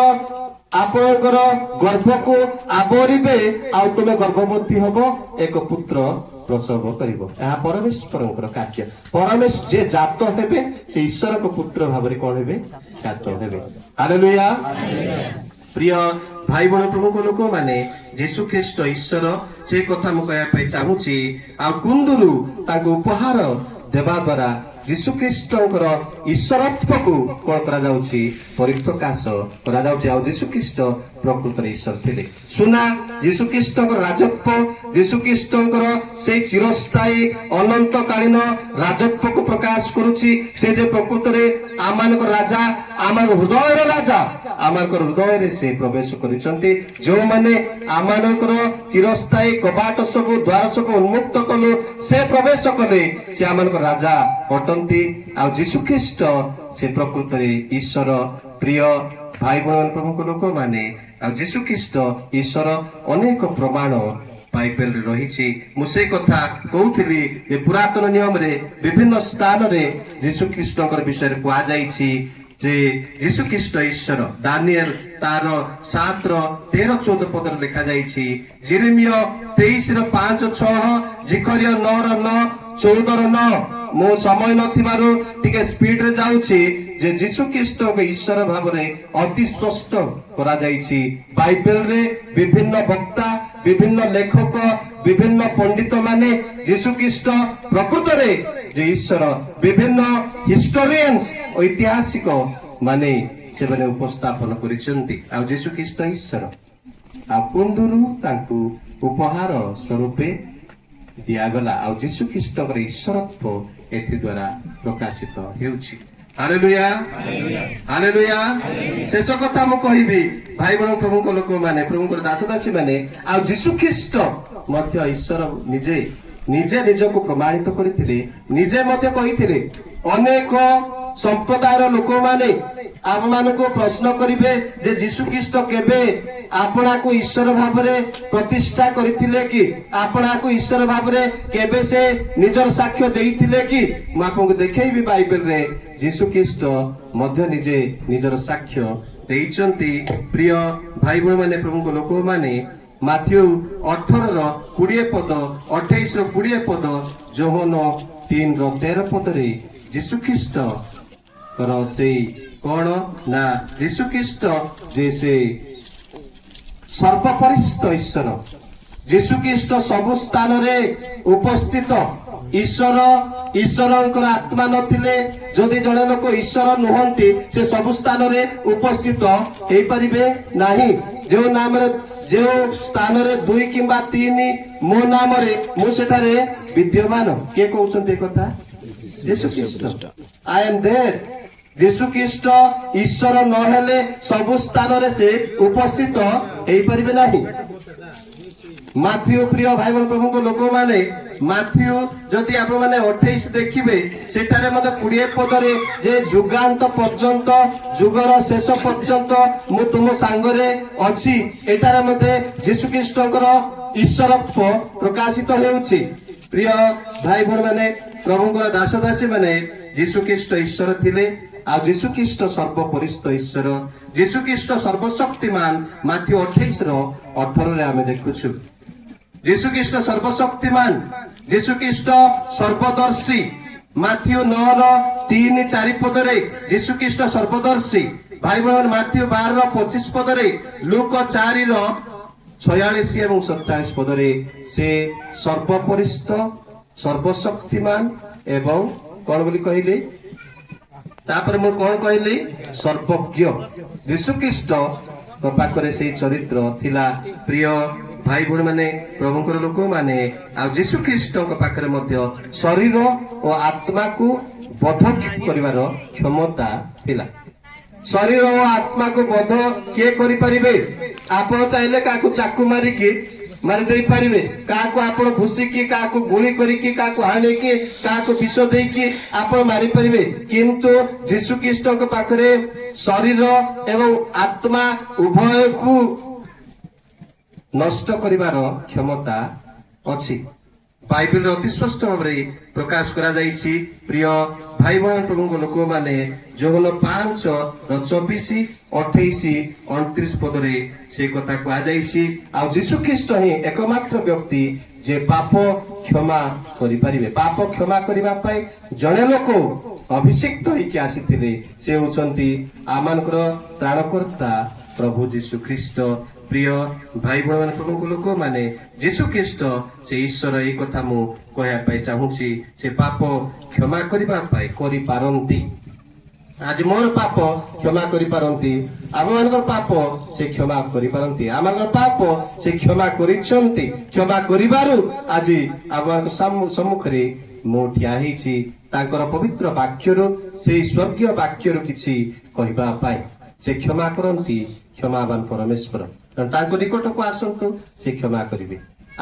ଆପଣଙ୍କର ଗର୍ଭକୁ ଆବରିବେ, ଆଉ ତୁମେ ଗର୍ଭବତୀ ହବ, ଏକ ପୁତ୍ର ପ୍ରସବ କରିବ। ଏହା ପରମେଶ୍ୱରଙ୍କର କାର୍ଯ୍ୟ। ପରମେଶ୍ୱର ଯେ ଜାତ ହେବେ ସେ ଈଶ୍ୱରଙ୍କ ପୁତ୍ର ଭାବରେ କଣ ହେବେ? ଖ୍ୟାତ ହେବେ। ହାଲେଲୁୟା। ପ୍ରିୟ ଭାଇ ଭଉଣୀ ପ୍ରଭୁଙ୍କ ଲୋକମାନେ, ଯୀଶୁ ଖ୍ରୀଷ୍ଟ ଈଶ୍ୱର, ସେ କଥା ମୁଁ କହିବା ପାଇଁ ଚାହୁଁଛି। ଆଉ କୁନ୍ଦୁରୁ ତାଙ୍କୁ ଉପହାର ଦେବା ଦ୍ୱାରା ଯୀଶୁ ଖ୍ରୀଷ୍ଟଙ୍କର ଈଶ୍ୱରତ୍ୱକୁ କଣ କରାଯାଉଛି? ପରିପ୍ରକାଶ କରାଯାଉଛି। ଆଉ ଯୀଶୁ ଖ୍ରୀଷ୍ଟ ପ୍ରକୃତରେ ଈଶ୍ୱର ଥିଲେ। ସୁନା ଯୀଶୁ ଖ୍ରୀଷ୍ଟଙ୍କର ରାଜତ୍ୱ, ଯୀଶୁ ଖ୍ରୀଷ୍ଟଙ୍କର ସେଇ ଚିରସ୍ଥାୟୀ ଅନନ୍ତକାଳୀନ ରାଜତ୍ୱକୁ ପ୍ରକାଶ କରୁଛି। ସେ ଯେ ପ୍ରକୃତରେ ଆମମାନଙ୍କ ରାଜା, ଆମ ହୃଦୟର ରାଜା, ଆମଙ୍କର ହୃଦୟରେ ସେ ପ୍ରବେଶ କରିଛନ୍ତି। ଯେଉଁମାନେ ଆମମାନଙ୍କର ଚିରସ୍ଥାୟୀ କବାଟ ସବୁ, ଦ୍ୱାର ସବୁ ଉନ୍ମୁକ୍ତ କଲୁ, ସେ ପ୍ରବେଶ କଲେ, ସେ ଆମମାନଙ୍କ ରାଜା ଅଟନ୍ତି। ଆଉ ଯୀଶୁ ଖ୍ରୀଷ୍ଟ ସେ ପ୍ରକୃତରେ ଈଶ୍ୱର। ପ୍ରିୟ ଭାଇ ଭଉଣୀ ପ୍ରଭୁଙ୍କ ଲୋକମାନେ, ଆଉ ଯୀଶୁ ଖ୍ରୀଷ୍ଟ ଈଶ୍ୱର ଅନେକ ପ୍ରମାଣ ବାଇବେଲରେ ରହିଛି। ମୁଁ ସେ କଥା କହୁଥିଲି ଯେ ପୁରାତନ ନିୟମରେ ବିଭିନ୍ନ ସ୍ଥାନରେ ଯୀଶୁ ଖ୍ରୀଷ୍ଟଙ୍କର ବିଷୟରେ କୁହାଯାଇଛି ଯେ ଯୀଶୁ ଖ୍ରୀଷ୍ଟ ଈଶ୍ୱର। ଦାନିଏଲ ତାର 7:13-14 ପଦରେ ଲେଖାଯାଇଛି। ଜିରେମିୟ 23:5-6, ଜିକରିୟ 9:9-14। ମୁଁ ସମୟ ନଥିବାରୁ ଟିକେ ସ୍ପିଡରେ ଯାଉଛି ଯେ ଯୀଶୁ ଖ୍ରୀଷ୍ଟଙ୍କୁ ଈଶ୍ୱର ଭାବରେ ଅତି ସ୍ପଷ୍ଟ କରାଯାଇଛି ବାଇବେଲରେ। ବିଭିନ୍ନ ବକ୍ତା, ବିଭିନ୍ନ ଲେଖକ, ବିଭିନ୍ନ ପଣ୍ଡିତ ମାନେ ଯୀଶୁ ଖ୍ରୀଷ୍ଟ ପ୍ରକୃତରେ ଯେ ଈଶ୍ୱର, ବିଭିନ୍ନ ହିଷ୍ଟୋରିଆନ୍ସ, ଐତିହାସିକ ମାନେ ସେମାନେ ଉପସ୍ଥାପନ କରିଛନ୍ତି। ଆଉ ଯୀଶୁ ଖ୍ରୀଷ୍ଟ ଈଶ୍ୱର, ଆଉ କୁନ୍ଦୁରୁ ତାଙ୍କୁ ଉପହାର ସ୍ୱରୂପେ ଦିଆଗଲା। ଆଉ ଯୀଶୁ ଖ୍ରୀଷ୍ଟଙ୍କର ଈଶ୍ୱରତ୍ଵ ଏଥି ଦ୍ୱାରା ପ୍ରକାଶିତ ହେଉଛି। Hallelujah, hallelujah. ଶେଷ କଥା ମୁଁ କହିବି, ଭାଇ ଭଉଣୀ, ପ୍ରଭୁଙ୍କ ଲୋକମାନେ, ପ୍ରଭୁଙ୍କର ଦାସଦାସୀ ମାନେ, ଆଉ ଯୀଶୁ ଖ୍ରୀଷ୍ଟ ମଧ୍ୟ ଈଶ୍ୱର ନିଜେ ନିଜକୁ ପ୍ରମାଣିତ କରିଥିଲେ। ନିଜେ ମଧ୍ୟ କହିଥିଲେ, ଅନେକ ସମ୍ପ୍ରଦାୟର ଲୋକମାନେ ଆପଣମାନଙ୍କୁ ପ୍ରଶ୍ନ କରିବେ ଯେ ଯୀଶୁ ଖ୍ରୀଷ୍ଟ କେବେ ଆପଣଙ୍କୁ ଈଶ୍ୱର ଭାବରେ ପ୍ରତିଷ୍ଠା କରିଥିଲେ କି? ଆପଣଙ୍କୁ ଈଶ୍ୱର ଭାବରେ କେବେ ସେ ନିଜର ସାକ୍ଷ୍ୟ ଦେଇଥିଲେ କି? ମୁଁ ଆପଣଙ୍କୁ ଦେଖେଇବି ବାଇବେଲରେ ଯୀଶୁ ଖ୍ରୀଷ୍ଟ ମଧ୍ୟ ନିଜେ ନିଜର ସାକ୍ଷ୍ୟ ଦେଇଛନ୍ତି। ପ୍ରିୟ ଭାଇ ଭଉଣୀ ମାନେ, ପ୍ରଭୁଙ୍କ ଲୋକମାନେ, ମାଥ୍ୟୁ 18:20 ପଦ, 28:20 ପଦ, ଯୋହନ 3:13 ପଦରେ ଯୀଶୁ ଖ୍ରୀଷ୍ଟଙ୍କର ସେଇ କଣ ନା ଯୀଶୁ ଖ୍ରୀଷ୍ଟ ଯେ ସେ ସର୍ବପରିସ୍ଥ ଈଶ୍ୱର, ଯୀଶୁ ଖ୍ରୀଷ୍ଟ ସବୁ ସ୍ଥାନରେ ଉପସ୍ଥିତ ଈଶ୍ୱର। ଈଶ୍ୱରଙ୍କର ଆତ୍ମା ନଥିଲେ ଯଦି ଜଣେ ଲୋକ ଈଶ୍ୱର ନୁହନ୍ତି, ସେ ସବୁ ସ୍ଥାନରେ ଉପସ୍ଥିତ ହେଇପାରିବେ ନାହିଁ। ଯେଉଁ ନାମରେ, ଯେଉଁ ସ୍ଥାନରେ 2 କିମ୍ବା 3 ମୋ ନାମରେ, ମୁଁ ସେଠାରେ ବିଦ୍ୟମାନ। କିଏ କହୁଛନ୍ତି ଏ କଥା? ଯୀଶୁ ଖ୍ରୀଷ୍ଟ। I M there. ଯୀଶୁ ଖ୍ରୀଷ୍ଟ ଈଶ୍ୱର ନହେଲେ ସବୁ ସ୍ଥାନରେ ସେ ଉପସ୍ଥିତ ହେଇପାରିବେ ନାହିଁ। ମାଥ୍ୟୁ, ପ୍ରିୟ ଭାଇ ଭଉଣୀ, ପ୍ରଭୁଙ୍କ ଲୋକମାନେ, ମାଥ୍ୟୁ ଯଦି ଆପଣମାନେ 28 ଦେଖିବେ, ସେଠାରେ ମଧ୍ୟ 20 ପଦରେ ଯେ ଯୁଗାନ୍ତ ପର୍ଯ୍ୟନ୍ତ, ଯୁଗର ଶେଷ ପର୍ଯ୍ୟନ୍ତ ମୁଁ ତୁମ ସାଙ୍ଗରେ ଅଛି, ଏଠାରେ ମଧ୍ୟ ଯୀଶୁ ଖ୍ରୀଷ୍ଟଙ୍କର ଈଶ୍ୱରତ୍ଵ ପ୍ରକାଶିତ ହେଉଛି। ପ୍ରିୟ ଭାଇ ଭଉଣୀ ମାନେ, ପ୍ରଭୁଙ୍କର ଦାସଦାସୀ ମାନେ, ଯୀଶୁ ଖ୍ରୀଷ୍ଟ ଈଶ୍ୱର ଥିଲେ। ଆଉ ଯୀଶୁ ଖ୍ରୀଷ୍ଟ ସର୍ବପରିସ୍ଥ ଈଶ୍ୱର, ଯୀଶୁ ଖ୍ରୀଷ୍ଟ ସର୍ବଶକ୍ତିମାନ। ମାଥ୍ୟୁ 28:18 ଆମେ ଦେଖୁଛୁ ଯୀଶୁ ଖ୍ରୀଷ୍ଟ ସର୍ବଶକ୍ତିମାନ, ଯୀଶୁ ଖ୍ରୀଷ୍ଟ ସର୍ବଦର୍ଶୀ। ମାଥ୍ୟୁ 9:3-4 ପଦରେ ଯୀଶୁ ଖ୍ରୀଷ୍ଟ ସର୍ବଦର୍ଶୀ। ଭାଇ ଭଉଣୀ, ମାଥ୍ୟୁ 12:25 ପଦରେ, ଲୁକ 4:46 ଏବଂ 47 ପଦରେ ସେ ସର୍ବପରିସ୍ଥ, ସର୍ବଶକ୍ତିମାନ ଏବଂ କଣ ବୋଲି କହିଲେ? ତାପରେ ମୁଁ କଣ କହିଲି? ସର୍ବଜ୍ଞ। ଯୀଶୁ ଖ୍ରୀଷ୍ଟ ପାଖରେ ସେଇ ଚରିତ୍ର ଥିଲା। ପ୍ରିୟ ଭାଇ ଭଉଣୀ ମାନେ, ପ୍ରଭୁଙ୍କର ଲୋକମାନେ, ଆଉ ଯୀଶୁ ଖ୍ରୀଷ୍ଟଙ୍କ ପାଖରେ ମଧ୍ୟ ଶରୀର ଓ ଆତ୍ମାକୁ ବଧ କରିବାର କ୍ଷମତା ଥିଲା। ଶରୀର ଓ ଆତ୍ମାକୁ ବଧ କିଏ କରିପାରିବେ? ଆପଣ ଚାହିଁଲେ କାହାକୁ ଚାକୁ ମାରିକି ମାରି ଦେଇପାରିବେ, କାହାକୁ ଆପଣ ଭୁଷିକି, କାହାକୁ ଗୁଳି କରିକି, କାହାକୁ ହାଣିକି, କାହାକୁ ବିଷ ଦେଇକି ଆପଣ ମାରିପାରିବେ। କିନ୍ତୁ ଯୀଶୁ ଖ୍ରୀଷ୍ଟଙ୍କ ପାଖରେ ଶରୀର ଏବଂ ଆତ୍ମା ଉଭୟକୁ ନଷ୍ଟ କରିବାର କ୍ଷମତା ଅଛି। ବାଇବେଲରେ ଅତି ସ୍ପଷ୍ଟ ଭାବରେ ପ୍ରକାଶ କରାଯାଇଛି। ପ୍ରିୟ ଭାଇ ଭଉଣୀ, ପ୍ରଭୁଙ୍କ ଲୋକମାନେ, ଯୋହନ 5:24, 28, 29 ପଦରେ ସେ କଥା କୁହାଯାଇଛି। ଆଉ ଯୀଶୁ ଖ୍ରୀଷ୍ଟ ହିଁ એકમાત્ર ବ୍ୟକ୍ତି ଯେ ପାପ କ୍ଷମା କରିପାରିବେ। ପାପ କ୍ଷମା କରିବା ପାଇଁ ଜଣେ ଲୋକ ଅଭିଷିକ୍ତ ହେଇକି ଆସିଥିଲେ, ସେ ହେଉଛନ୍ତି ଆମମାନଙ୍କର ତ୍ରାଣକର୍ତ୍ତା ପ୍ରଭୁ ଯୀଶୁ ଖ୍ରୀଷ୍ଟ। ପ୍ରିୟ ଭାଇ ଭଉଣୀ ମାନେ, ପ୍ରଭୁଙ୍କ ଲୋକମାନେ, ଯୀଶୁ ଖ୍ରୀଷ୍ଟ ସେ ଈଶ୍ୱର। ଏଇ କଥା ମୁଁ କହିବା ପାଇଁ ଚାହୁଁଛି, ସେ ପାପ କ୍ଷମା କରିବା ପାଇଁ କରିପାରନ୍ତି। ଆଜି ମୋର ପାପ କ୍ଷମା କରିପାରନ୍ତି, ଆମମାନଙ୍କର ପାପ ସେ କ୍ଷମା କରିପାରନ୍ତି, ଆମମାନଙ୍କର ପାପ ସେ କ୍ଷମା କରିଛନ୍ତି। କ୍ଷମା କରିବାରୁ ଆଜି ଆମମାନଙ୍କ ସମ୍ମୁଖରେ ମୁଁ ଠିଆ ହେଇଛି ତାଙ୍କର ପବିତ୍ର ବାକ୍ୟରୁ, ସେଇ ସ୍ୱର୍ଗୀୟ ବାକ୍ୟରୁ କିଛି କହିବା ପାଇଁ। ସେ କ୍ଷମା କରନ୍ତି, କ୍ଷମାବାନ ପରମେଶ୍ୱର। ତାଙ୍କ ନିକଟକୁ ଆସନ୍ତୁ, ସେ କ୍ଷମା କରିବେ।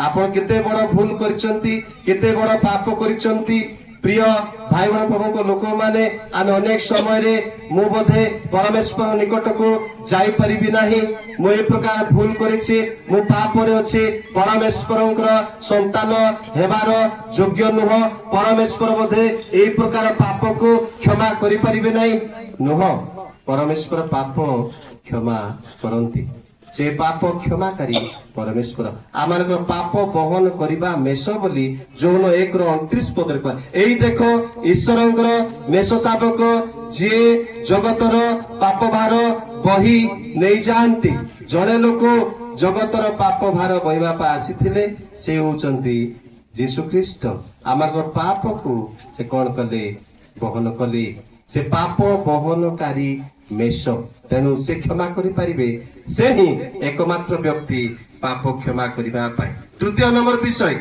ଆପଣ କେତେ ବଡ ଭୁଲ କରିଛନ୍ତି, କେତେ ବଡ ପାପ କରିଛନ୍ତି, प्रिय भाई बहन प्रभु लोक मैंने आम अनेक समय मु बोधे परमेश्वर निकट को जाई परिबी नाही मु ए प्रकार भूल करिछि मु पाप रे अछि परमेश्वर संतान हेबार योग्य नुह परमेश्वर बोधे ए प्रकार पाप को क्षमा करि परिबे नाही नुह परमेश्वर पाप क्षमा करंती से पाप क्षमाकारी परमेश्वर आम पाप बहन करवा मेष बोली जौन 1:29 पद यही देख ईश्वर मेष शावक जी जगतर पाप भार बही नहीं जाती जड़े लोक जगतर पाप भार बहिबा आसी से होउचंती यीशु ख्रीष्ट आमर पाप को से कौन कले बहन कले से पाप बहनकारी मेष तेणु से क्षमा करें से ही एकमात्र व्यक्ति पाप क्षमा करने तृतीय नंबर विषय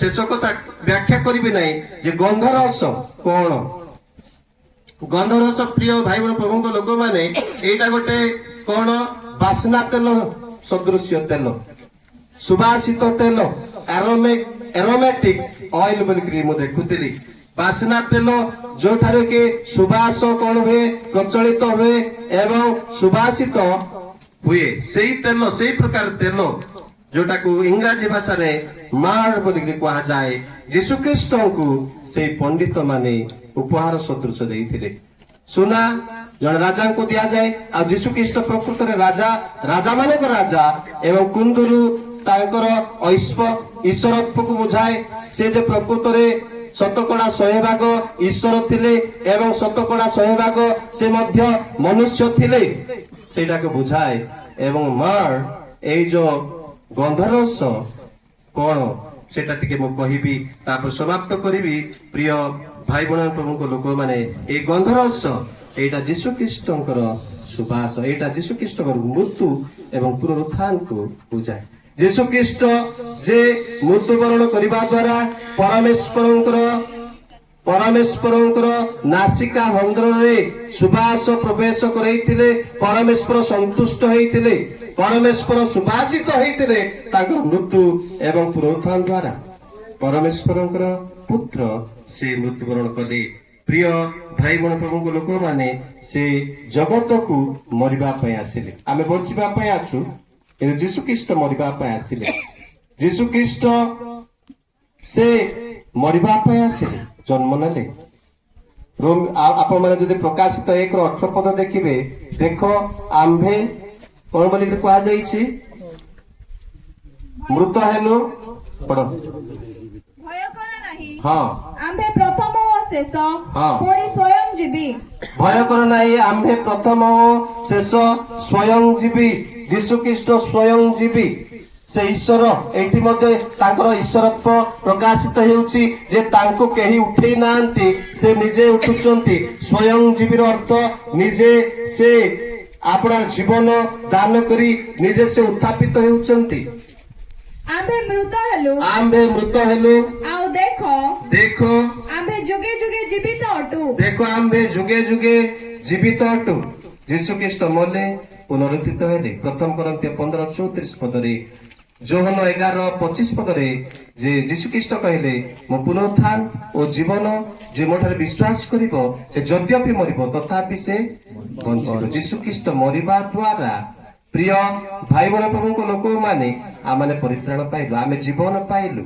शेष कथा व्याख्या करेंगे नहीं जे गंधरस कौन गंधरस प्रिय भाई बहन प्रभु लोक मैंने यहाँ गोटे कौन बास्ना तेल सदृश तेल सुबासित तेल एरोमेटिक ऑयल बोलिक देखुली बास्ना तेल जो ठारे के सुबास कौन हुए प्रचलित हुए एवं सुबासित हुए सही तेल सही प्रकार तेल जोटा को इंग्राजी भाषा रे मार बोलिक कहा जाए यीशु ख्रीष्ट को से पंडित माने उपहार सदृश देइथिले सुना जन राजा को दिया जाए आ यीशु ख्रीष्ट प्रकृत रे राजा मानक राजा एवं कुंदुरु तांकर ईश्वरत्व को बुझाए से जे प्रकृत रे शतकड़ा 100 भाग ईश्वर थिले एवं शतकड़ा 100 भाग से मध्य मनुष्य थिले सेटा को बुझाए एवं मार ए जो गंधरस कौन सेटा टिके मु कहिबी तापर समाप्त करिबी प्रिय भाई बहन प्रभु को लोक माने ए गंधरस एटा यीशु ख्रीष्टंकर सुबास एटा यीशु ख्रीष्टकर मृत्यु एवं पुनरुत्थान को बुझाए यीशु ख्रीष्ट जे मृत्युवरण करने द्वारा परमेश्वर नासिका मंदिर रे सुबास प्रवेश करैथिले परमेश्वर संतुष्ट होइथिले परमेश्वर सुबासित होइथिले ताकर मृत्यु एवं पुनरुत्थान द्वारा परमेश्वर पुत्र से मृत्युवरण कले प्रिय भाई बहन प्रभु लोक माने से जगत को मरिबा पय आसिले आमे बचिबा पय आसु यीशु ख्रीष्ट मरिबा पय आसिले यीशु ख्रीष्ट से मरिबा पय आसिले जन्म नेले रोम आप माने जदि प्रकाशित 1:18 पद देखिबे देखो आम्भे कोन बोली कहा जाईछि मृत हेलो पढ़ो भय कर नाही हां आम्भे प्रथम ओ शेष हाँ। पुणी स्वयं जीवी भय कर नाही आम्भे प्रथम ओ शेष स्वयं जीवी यीशु ख्रीष्ट स्वयं जीवी से ईश्वर एठी मध्ये तांकर ईश्वरत्व प्रकाशित हेउची जे तांको केही उठेई नांती से निजे उठुचंती स्वयं जीवीर अर्थ निजे से अपना जीवन दान करी निजे से उत्थापित हेउचंती आम्भे मृत हेलु आउ देखो देखो आम्भे जुगे जुगे जीवित अटु देखो आम्भे जुगे जुगे जीवित अटु यीशु ख्रीष्ट मले पुनरुत्थित हेले प्रथम कोरिन्थिय 15:34 पदरे जोहन 11:25 पदरे जे यीशु ख्रीष्ट कहले मो पुनरुत्थान और जीवन जे मोठारे विश्वास करिवो से यद्यपि मरिबो तथापि से बंचिबो यीशु ख्रीष्ट मरिबा द्वारा प्रिय भाई बहन प्रभु को लोक माने आमाने परित्राण पाइलु आमे जीवन पाइलु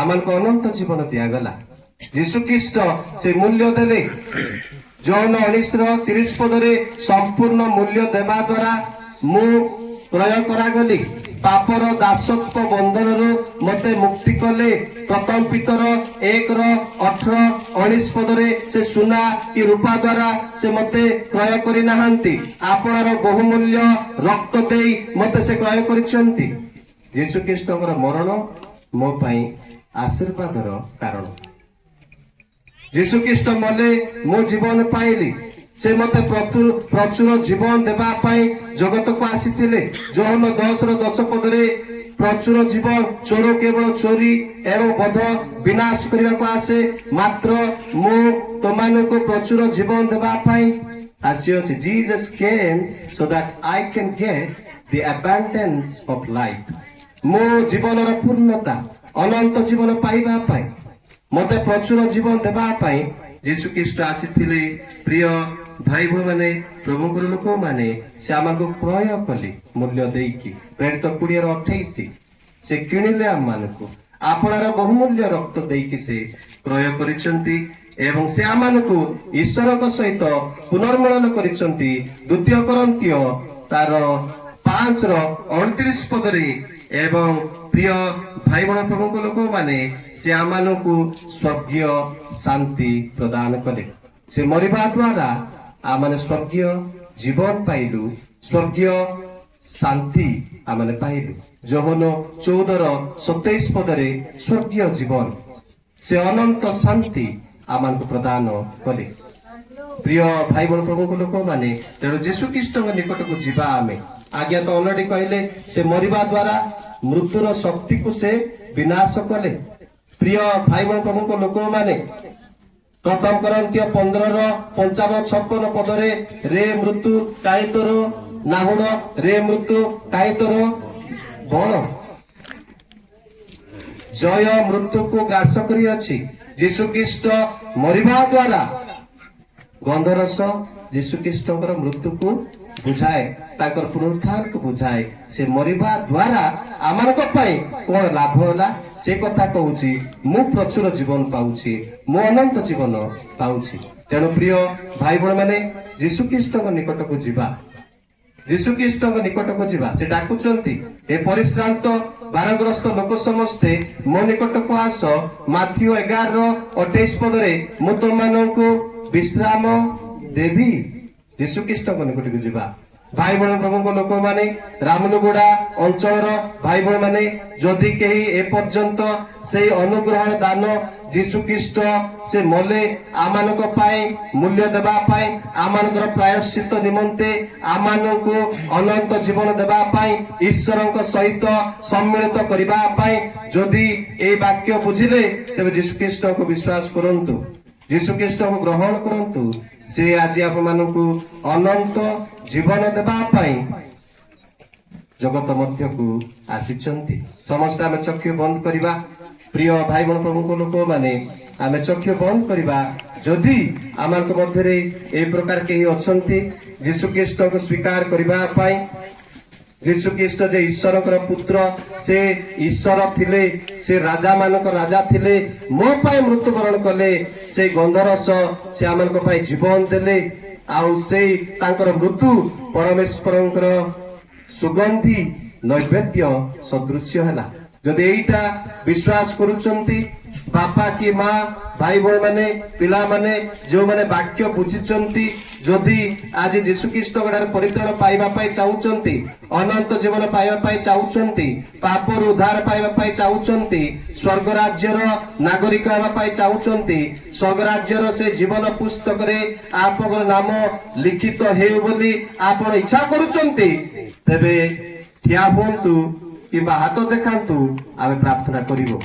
आमान को अनंत जीवन दिया गला यीशु ख्रीष्ट से मूल्य देले जौन 19:30 पदरे संपूर्ण मूल्य देवा द्वारा मु क्रय करा गली पापर दासत्व बंधन मते मुक्ति कले प्रथम पितर 1:18-19 पदरे से सुना कि रूपा द्वारा से मते क्रय करि नाहंती आपणार बहुमूल्य रक्त देई मते से क्रय करिसंती यीशु ख्रीष्टकर मरण मो पई आशीर्वादर कारण यीशु ख्रीष्ट मले मो जीवन पाइली से मते प्रचुर जीवन देवा पाई जगत को आसीथिले जोहन 10:10 पदरे प्रचुर जीवन चोर केवल चोरी एवं बध विनाश करने को आसे मात्र मो तमानको प्रचुर जीवन देवा पाई आसीअछि Jesus came so that I can get the abundance of life मो जीवनर पूर्णता अनंत जीवन पाइबा पाई मते प्रचुर जीवन देवा पाई यीशु ख्रीस्ट आसीथिले प्रिय भाई भो माने प्रभुंकर लोक माने से आमको क्रय कले मूल्य देकी प्रेरित 20:28 से किणिले आम मानकु आपणार बहुमूल्य रक्त देकी से क्रय करिसंती एवं से आमको ईश्वर सहित पुनर्मिलन करिसंती। द्वितीय कोरिन्थीय तार 5:29 पदरे एवं प्रिय भाई बहन प्रभु लोक माने से आमको स्वर्गीय शांति प्रदान कले से मरिबा द्वारा आमने स्वर्गीय जीवन पाइलु स्वर्गीय शांति आमने पाइलु। जोहन 14:27 पदरे स्वर्गीय जीवन से अनंत शांति आमको प्रदान कले। प्रिय भाई बहन प्रभु लोक माने तेणु यीशु ख्रीस्ट निकट को जीवा आमे आज्ञा तो अलरेडी कहले से मरिबा द्वारा मृत्युर शक्ति को से विनाश कले। प्रिय भाई बहन प्रभु लोक माने प्रथम कोरिन्थीय 15:55-56 पदरे रे मृत्यु काई तोर नाहुण रे मृत्यु काई तोर बल जय मृत्यु को ग्रास करी अछि। यीशु ख्रीस्ट मरिबा द्वारा गंधरस यीशु ख्रीस्ट मृत्यु को बुझाए ताकर पुनरुत्थान को बुझाए से मरिबा द्वारा आमानक पई कोन लाभ होला से कथा कहूची मु प्रचुर जीवन पाउची मु अनंत जीवन पाउची। तेणु प्रिय भाई बहन माने यीशु ख्रीस्ट निकट को जीवा यीशु ख्रीस्ट निकट को जीवा से डाकुचंती ए परिश्रांत भारग्रस्त लोक समस्ते मो निकट को आस माथ्यू 11:28 पदरे मु तुमମାନଙ୍କୁ विश्राम देवी यीशु ख्रीस्ट निकट को जीवा। भाई बहन प्रभु लोक माने रामनुगुड़ा अंचल भाई बहन माने जदि कही ए पर्यंत से अनुग्रह दान यीशु ख्रीस्ट से मले आमानक पाए मूल्य देबा पाए आमानकर प्रायश्चित निमंते आमानको अनंत जीवन देबा पाए ईश्वरक सहित सम्मिलित करबा पाए जदि ए वाक्य बुझिले तबे यीशु ख्रीस्ट को विश्वास करंतु यीशु ख्रीस्ट को ग्रहण करंतु से आज आप मानकु अनंत जीवन देबा पाई जगत मध्य को आसीचंती। समस्त आमे चक्षु बंद करिबा प्रिय भाई बहन प्रभु लोक माने आमे चक्षु बंद करिबा जदि आमानक मध्य रे ए प्रकार केही अछंती यीशु ख्रीस्ट को स्वीकार करिबा पाई यीशु ख्रीस्ट जे ईश्वर पुत्र से ईश्वर थिले से राजा मानक राजा थिले मो पाए मृत्युवरण कले से गंधरस से आमानक पाए जीवन देले आउ से तांकर मृत्यु परमेश्वरंकर सुगंधी नैवेद्य सदृश्य हला। जदि एइटा विश्वास करूचंती बापा की माँ भाई बहन माने पिला माने जो माने वाक्य बुझिचंती जदि आज यीशु ख्रीस्ट गडार परित्राण पाइबा पाई चाहुचंती अनंत जीवन पाइबा पाई चाहुचंती पापर उद्धार पाइबा पाई चाहुचंती स्वर्ग राज्यर नागरिक हेबा पाई चाहुचंती स्वर्ग राज्यर से जीवन पुस्तक रे आपकर नाम लिखित हेउ बोली आपण इच्छा करूचंती तेबे ठिया हुंतु किबा हाथ देखांतु आमे प्रार्थना करिवो।